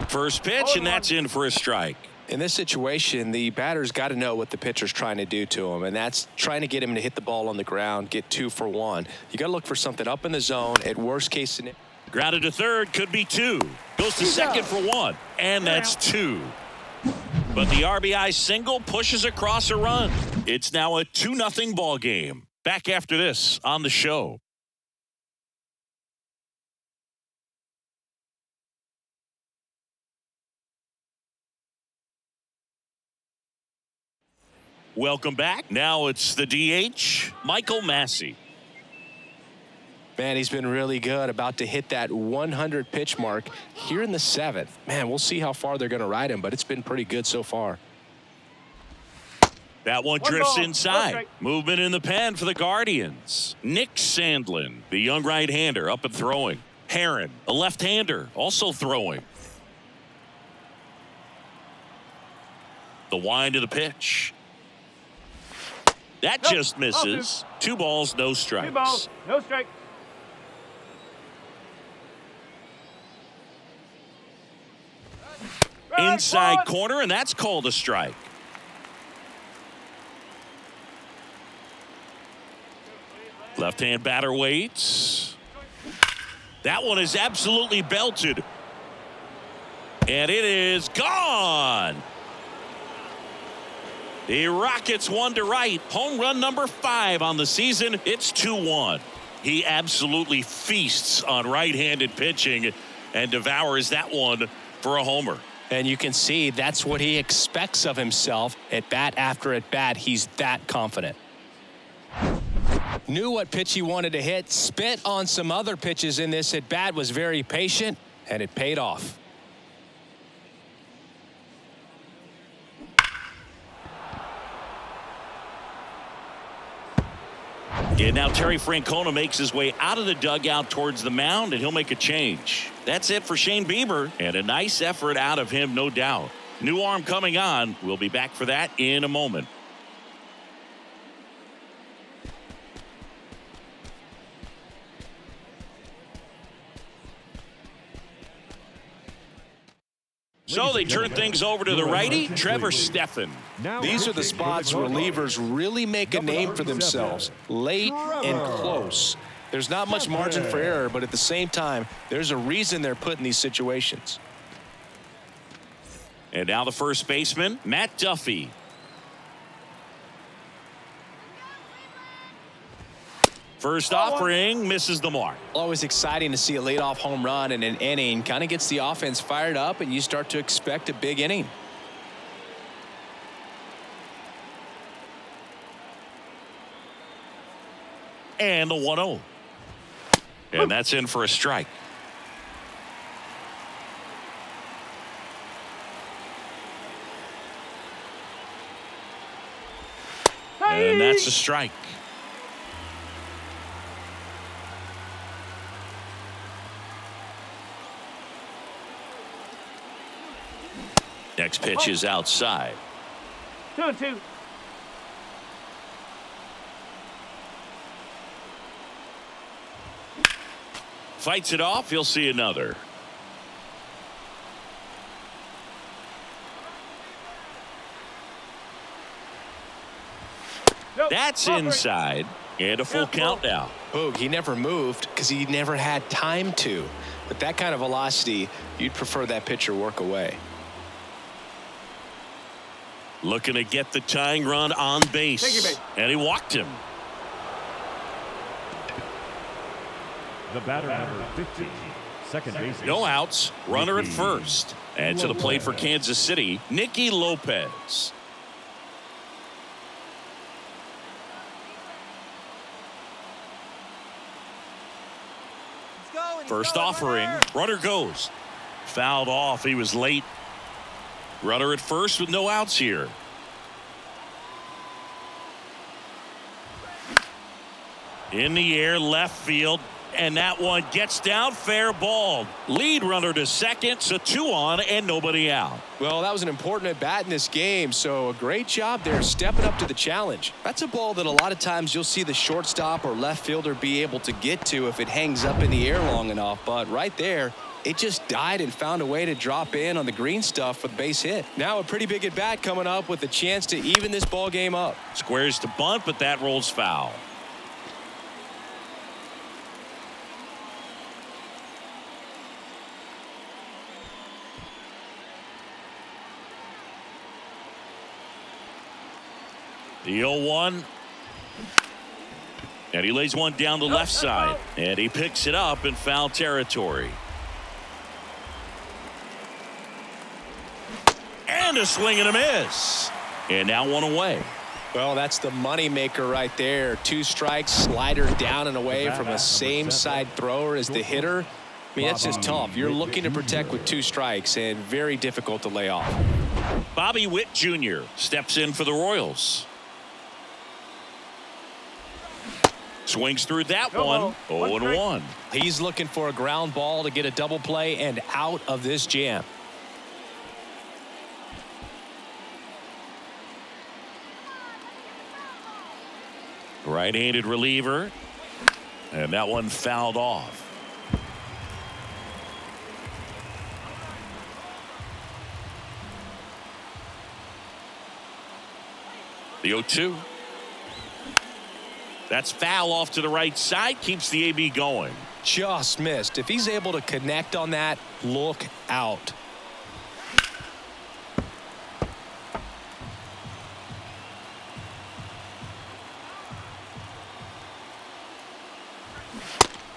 First pitch, and that's in for a strike. In this situation, the batter's got to know what the pitcher's trying to do to him, and that's trying to get him to hit the ball on the ground, get 2 for 1. You got to look for something up in the zone. At worst case scenario, Grounded to third, could be 2. Goes to second for 1, and that's 2. But the RBI single pushes across a run. It's now a 2-0 ball game. Back after this on the show. Welcome back. Now it's the DH, Michael Massey. man, he's been really good. About to hit that 100 pitch mark here in the 7th. Man, we'll see how far they're going to ride him, but it's been pretty good so far. That one One drifts ball, inside. strike. Movement in the pen for the Guardians. Nick Sandlin, the young right-hander, up and throwing. Heron, a left-hander, also throwing. The wind of the pitch. That Nope. just misses. 2 balls, no strikes. 2 balls, no strikes. Inside One. corner, and that's called a strike. Left-hand batter waits. That one is absolutely belted. And it is gone. The Rockets 1 to right. Home run number 5 on the season. It's 2-1. He absolutely feasts on right-handed pitching and devours that one for a homer. And you can see that's what he expects of himself at bat after at bat. He's that confident. Knew what pitch he wanted to hit, spit on some other pitches in this at bat, was very patient, and it paid off. And now Terry Francona makes his way out of the dugout towards the mound, and he'll make a change. That's it for Shane Bieber, and a nice effort out of him, no doubt. New arm coming on. We'll be back for that in a moment. So they turn things over to the righty, Trevor Stephan. These are the spots relievers really make a name for themselves, late and close. There's not much margin for error, but at the same time, there's a reason they're put in these situations. And now the first baseman, Matt Duffy. First offering misses the mark. Always exciting to see a leadoff home run in an inning. Kind of gets the offense fired up, and you start to expect a big inning. And the 1-0. And that's in for a strike. And that's a strike. Next pitch is outside. 2-2. Fights it off. He'll see another. Nope. That's Ball three. inside. And a full count now. Boog, he never moved because he never had time to. With that kind of velocity, you'd prefer that pitcher work away. Looking to get the tying run on base. Take your base. And he walked him. The batter number 15, second baseman. No outs. Runner at first. And to the plate for Kansas City, Nicky Lopez. First offering. Runner goes. Fouled off. He was late. Runner at first with no outs here. In the air, left field. And that one gets down, fair ball. Lead runner to second, so 2 on and nobody out. Well, that was an important at bat in this game, so a great job there stepping up to the challenge. That's a ball that a lot of times you'll see the shortstop or left fielder be able to get to if it hangs up in the air long enough, but right there, it just died and found a way to drop in on the green stuff for the base hit. Now a pretty big at bat coming up with a chance to even this ball game up. Squares to bunt, but that rolls foul. The 0-1. And he lays one down the left side. And he picks it up in foul territory. And a swing and a miss. And now 1 away. Well, that's the money maker right there. 2 strikes, slider down and away from a same side thrower as the hitter. I mean, that's just tough. You're looking to protect with 2 strikes and very difficult to lay off. Bobby Witt Jr. steps in for the Royals. Swings through that one. 0-1. He's looking for a ground ball to get a double play and out of this jam. Right-handed reliever. And that one fouled off. The 0-2. That's foul off to the right side. Keeps the AB going. Just missed. If he's able to connect on that, look out.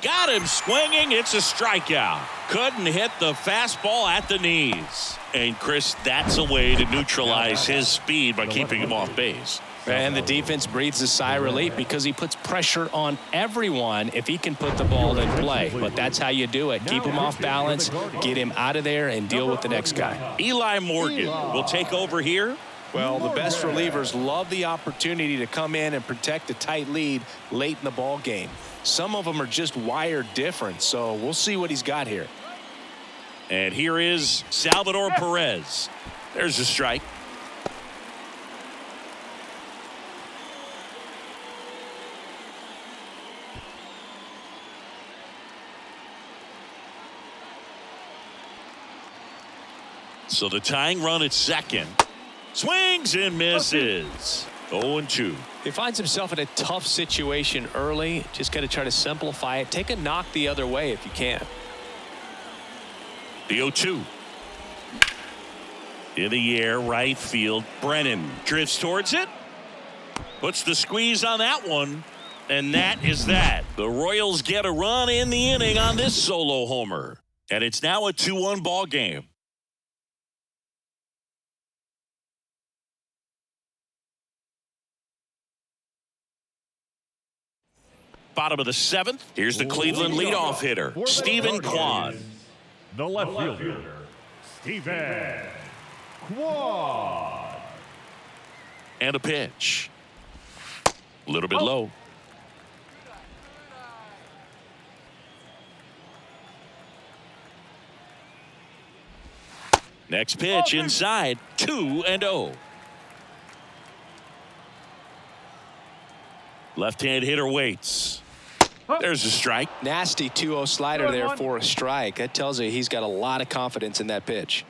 Got him swinging. It's a strikeout. Couldn't hit the fastball at the knees. And Chris, that's a way to neutralize his speed by keeping him off base. And the defense breathes a sigh of relief because he puts pressure on everyone if he can put the ball in play. But that's how you do it. Keep him off balance, get him out of there, and deal with the next guy. Eli Morgan will take over here. Well, the best relievers love the opportunity to come in and protect a tight lead late in the ball game. Some of them are just wired different, so we'll see what he's got here. And here is Salvador Perez. There's a strike. So the tying run at second. Swings and misses. 0-2. He finds himself in a tough situation early. Just got to try to simplify it. Take a knock the other way if you can. The 0-2. In the air, right field. Brennan drifts towards it. Puts the squeeze on that one. And that is that. The Royals get a run in the inning on this solo homer. And it's now a 2-1 ball game. Bottom of the seventh. Here's the Cleveland leadoff hitter, Stephen Kwan. The left fielder, Stephen Kwan. And a pitch. A little bit low. Next pitch inside. 2-0. Left-hand hitter waits. There's a strike. Nasty 2-0 slider there for a strike. That tells you he's got a lot of confidence in that pitch.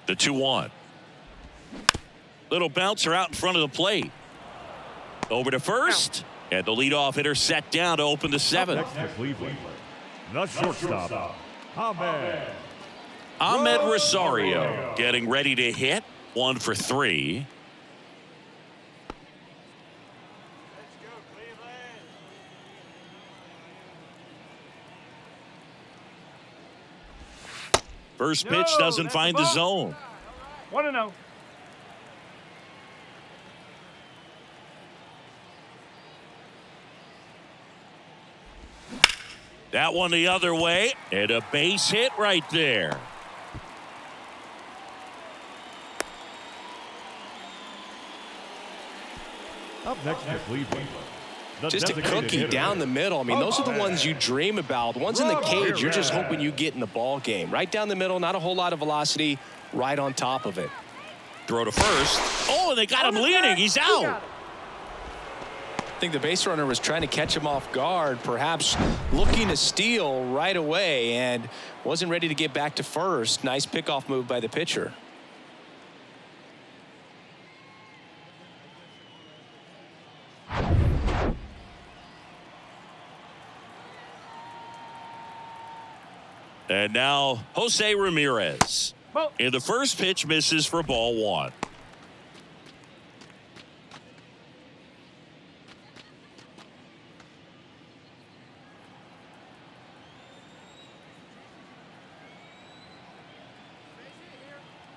The 2-1. Little bouncer out in front of the plate. Over to first. And the leadoff hitter set down to open the seventh. Next to Cleveland, the shortstop, Ahmed Rosario getting ready to hit. 1 for 3. First pitch doesn't find the zone. 1-0. That one the other way. And a base hit right there. Up next to Cleveland. the Just a cookie hitter. down the middle. I mean, those are the ones you dream about. The ones in the cage, you're just hoping you get in the ball game. Right down the middle, not a whole lot of velocity, right on top of it. Throw to first. Oh, and they got him leaning. He's out. I think the base runner was trying to catch him off guard, perhaps looking to steal right away, and wasn't ready to get back to first. Nice pickoff move by the pitcher. And now Jose Ramirez. And the first pitch misses for ball one.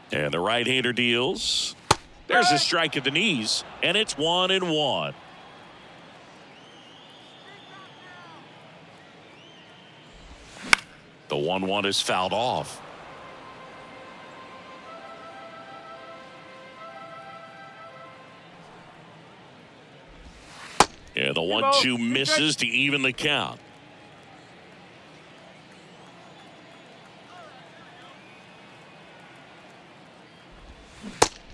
And the right-hander deals. There's a strike at the knees, and it's 1-1. The 1-1 is fouled off. And the 1-2 misses to even the count.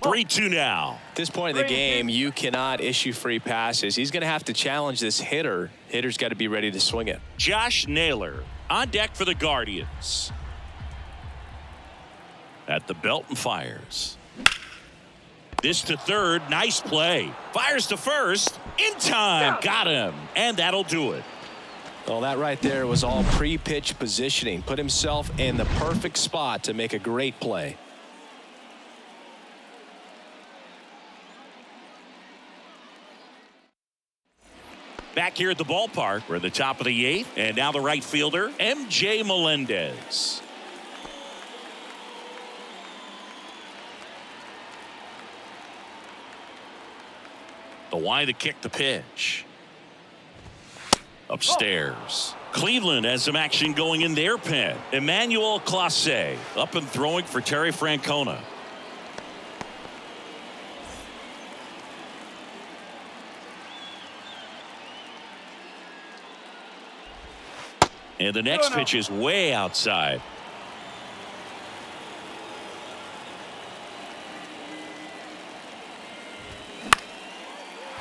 Well, 3-2 now. At this point in the game, you cannot issue free passes. He's going to have to challenge this hitter. Hitter's got to be ready to swing it. Josh Naylor on deck for the Guardians. At the belt and fires. This to third. Nice play. Fires to first. In time. Got him. And that'll do it. Well, that right there was all pre-pitch positioning. Put himself in the perfect spot to make a great play. Back here at the ballpark, we're at the top of the 8th, and now the right fielder, M.J. Melendez. The wide to kick the pitch. Upstairs. Cleveland has some action going in their pen. Emmanuel Clase up and throwing for Terry Francona. And the next pitch is way outside.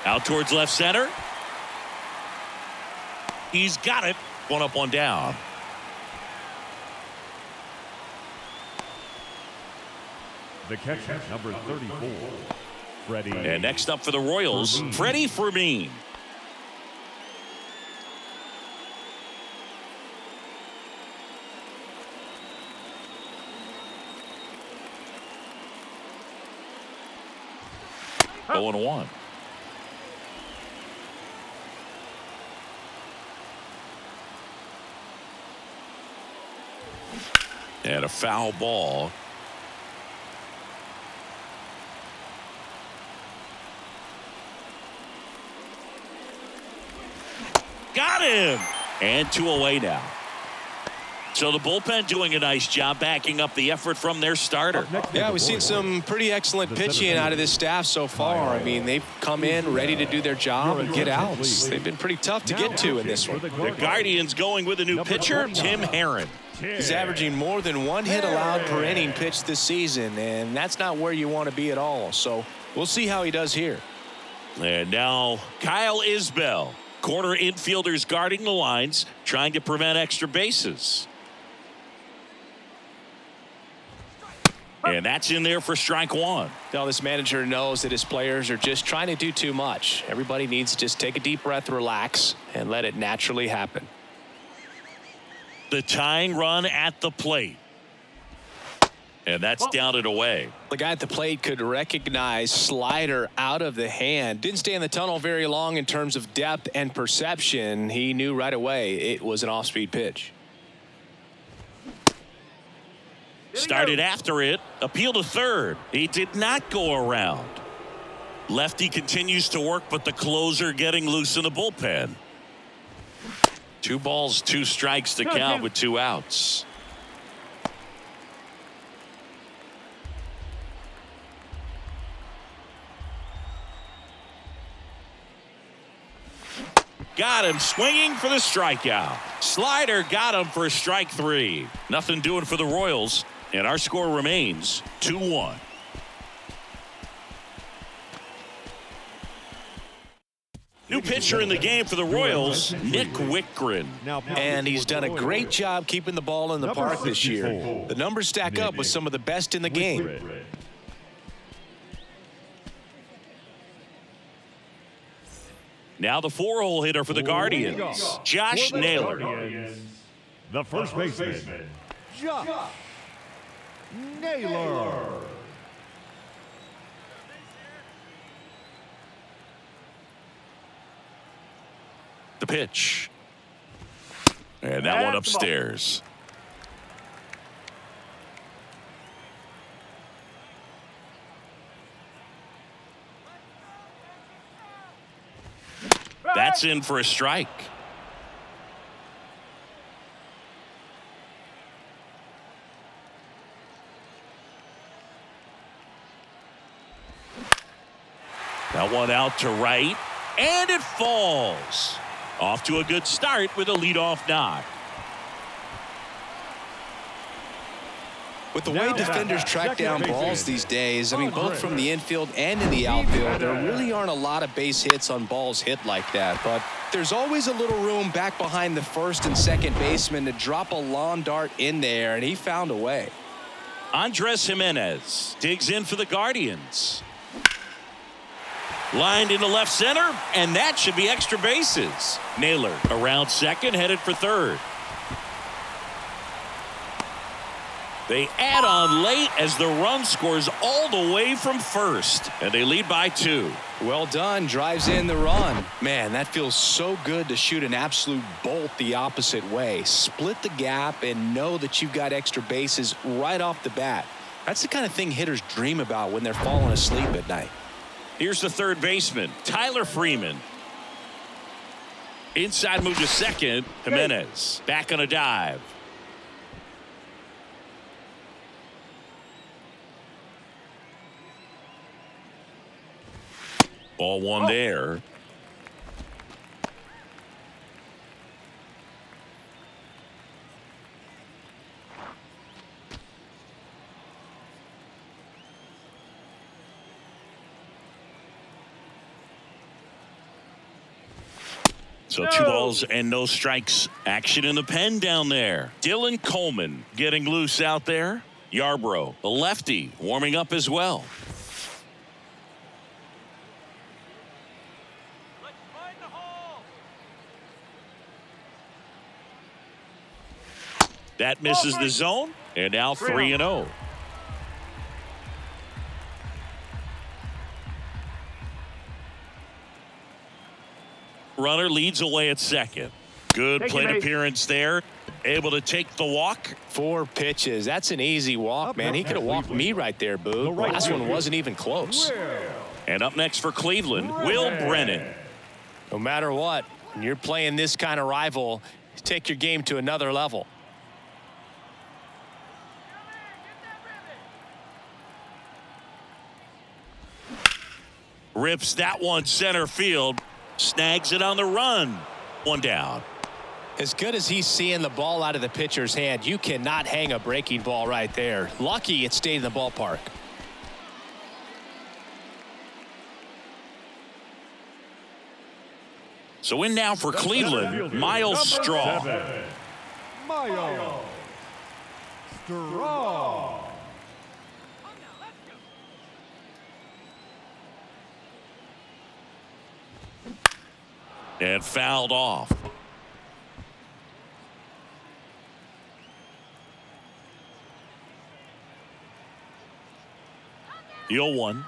Out towards left center. He's got it. One up, one down. The catcher, number 34, Freddie. And next up for the Royals, Freddie Fermin. Oh, 0-1. And a foul ball. Got him. And 2 away now. So the bullpen doing a nice job backing up the effort from their starter. Yeah, we've seen some pretty excellent pitching out of this staff so far. I mean, they've come in ready to do their job and get outs. They've been pretty tough to get to in this one. The Guardians going with a new pitcher, Tim Herron. He's averaging more than 1 hit allowed per inning pitched this season, and that's not where you want to be at all. So we'll see how he does here. And now Kyle Isbell, corner infielders guarding the lines, trying to prevent extra bases. And that's in there for strike 1. Now, this manager knows that his players are just trying to do too much. Everybody needs to just take a deep breath, relax, and let it naturally happen. The tying run at the plate. And that's down and away. The guy at the plate could recognize slider out of the hand. Didn't stay in the tunnel very long in terms of depth and perception. He knew right away it was an off-speed pitch. Started after it. Appeal to third. He did not go around. Lefty continues to work, but the closer getting loose in the bullpen. 2 balls, 2 strikes to count with 2 outs. Got him swinging for the strikeout. Slider got him for strike 3. Nothing doing for the Royals. And our score remains 2-1. New pitcher in the game for the Royals, Nick Wickgren. And he's done a great job keeping the ball in the park this year. The numbers stack up with some of the best in the game. Now the 4-hole hitter for the Guardians, Josh Naylor. The first baseman, Josh Naylor. The pitch. And that one upstairs. That's in for a strike. That one out to right. And it falls. Off to a good start with a leadoff knock. With the way defenders track down balls these days, I mean, both from the infield and in the outfield, there really aren't a lot of base hits on balls hit like that. But there's always a little room back behind the first and second baseman to drop a lawn dart in there, and he found a way. Andres Jimenez digs in for the Guardians. Lined into left center, and that should be extra bases. Naylor around second, headed for third. They add on late as the run scores all the way from first, and they lead by 2. Well done. Drives in the run. Man, that feels so good to shoot an absolute bolt the opposite way. Split the gap and know that you've got extra bases right off the bat. That's the kind of thing hitters dream about when they're falling asleep at night. Here's the third baseman, Tyler Freeman. Inside move to second. Jimenez back on a dive. Ball one there. So 2 balls and no strikes. Action in the pen down there. Dylan Coleman getting loose out there. Yarbrough, the lefty, warming up as well. That misses the zone, and now 3-0. Runner leads away at second. Good plate appearance there. Able to take the walk. 4 pitches. That's an easy walk, man. He could have walked me right there, Boo. Last one wasn't even close. And up next for Cleveland, Will Brennan. No matter what, when you're playing this kind of rival, take your game to another level. Rips that one center field. Snags it on the run. 1 down. As good as he's seeing the ball out of the pitcher's hand, you cannot hang a breaking ball right there. Lucky it stayed in the ballpark. So in now for Cleveland, Miles Straw. Miles Straw. And fouled off. The 0-1.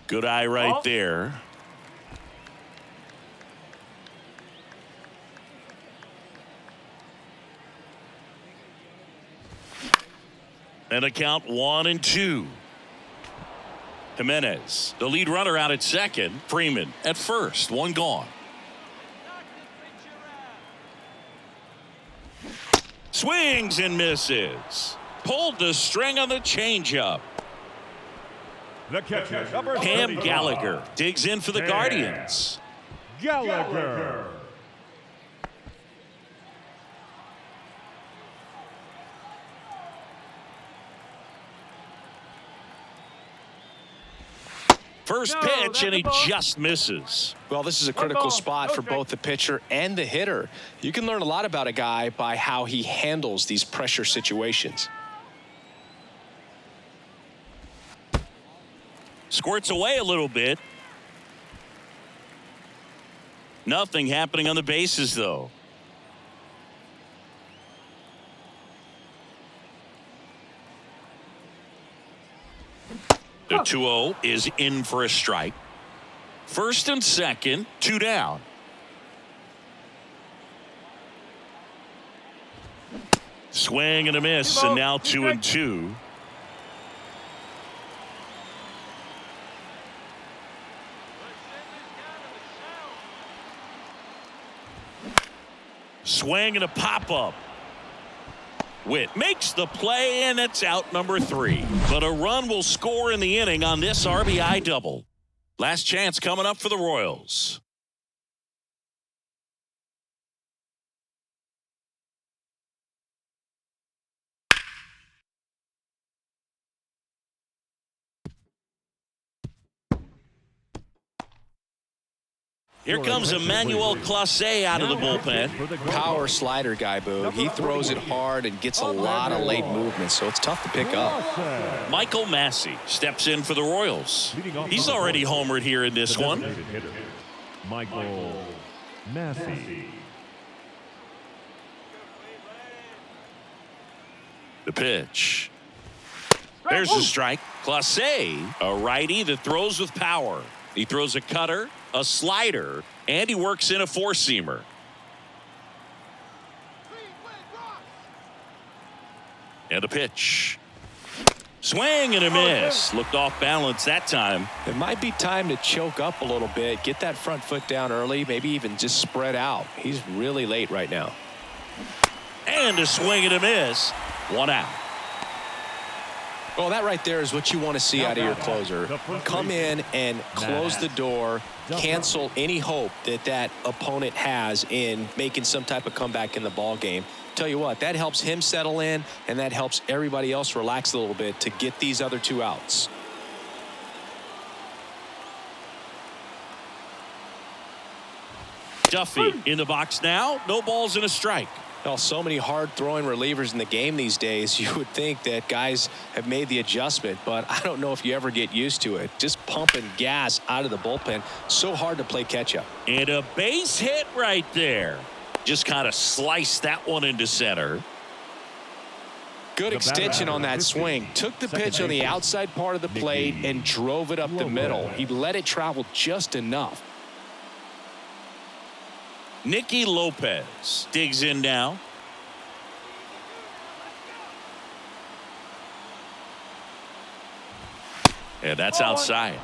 Good eye right there. And a count 1-2. Jimenez, the lead runner out at second. Freeman at first. 1 gone. Swings and misses. Pulled the string on the changeup. The catcher, number Cam 35. Gallagher digs in for the Guardians. Gallagher. First pitch, and he just misses. Well, this is a critical spot for both the pitcher and the hitter. You can learn a lot about a guy by how he handles these pressure situations. Squirts away a little bit. Nothing happening on the bases, though. The 2-0 is in for a strike. First and second, 2 down. Swing and a miss, and now 2-2. Swing and a pop-up. Witt makes the play, and it's out number 3. But a run will score in the inning on this RBI double. Last chance coming up for the Royals. Here comes Emmanuel Clase out of the bullpen. Power slider guy, Boo. He throws it hard and gets a lot of late movement, so it's tough to pick up. Michael Massey steps in for the Royals. He's already homered here in this one. Michael Massey. The pitch. There's the strike. Clase, a righty that throws with power. He throws a cutter, a slider, and he works in a four-seamer. And a pitch. Swing and a miss. Looked off balance that time. It might be time to choke up a little bit, get that front foot down early, maybe even just spread out. He's really late right now. And a swing and a miss. 1 out. Well, that right there is what you want to see out of your closer. Come in and close the door, cancel any hope that that opponent has in making some type of comeback in the ball game. Tell you what, that helps him settle in, and that helps everybody else relax a little bit to get these other 2 outs. Duffy in the box now. No balls and a strike. Well, so many hard-throwing relievers in the game these days, you would think that guys have made the adjustment, but I don't know if you ever get used to it. Just pumping gas out of the bullpen, so hard to play catch-up. And a base hit right there. Just kind of sliced that one into center. Good extension on that swing. Took the pitch on the outside part of the plate and drove it up the middle. He let it travel just enough. Nicky Lopez digs in now. And that's outside.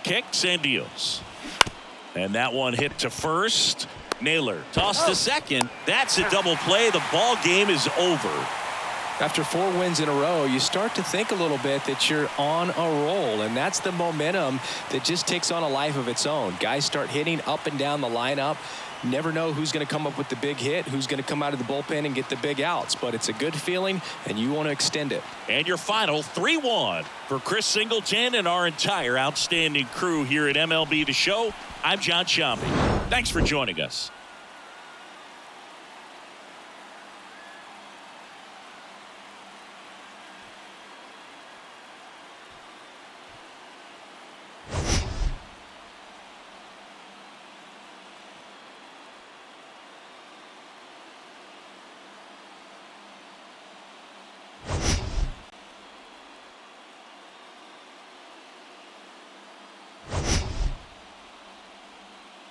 Kicks and deals. And that one hit to first. Naylor tossed to second. That's a double play. The ball game is over. After 4 wins in a row, you start to think a little bit that you're on a roll, and that's the momentum that just takes on a life of its own. Guys start hitting up and down the lineup. Never know who's going to come up with the big hit, who's going to come out of the bullpen and get the big outs, but it's a good feeling, and you want to extend it. And your final 3-1 for Chris Singleton and our entire outstanding crew here at MLB The Show. I'm John Sciambi. Thanks for joining us.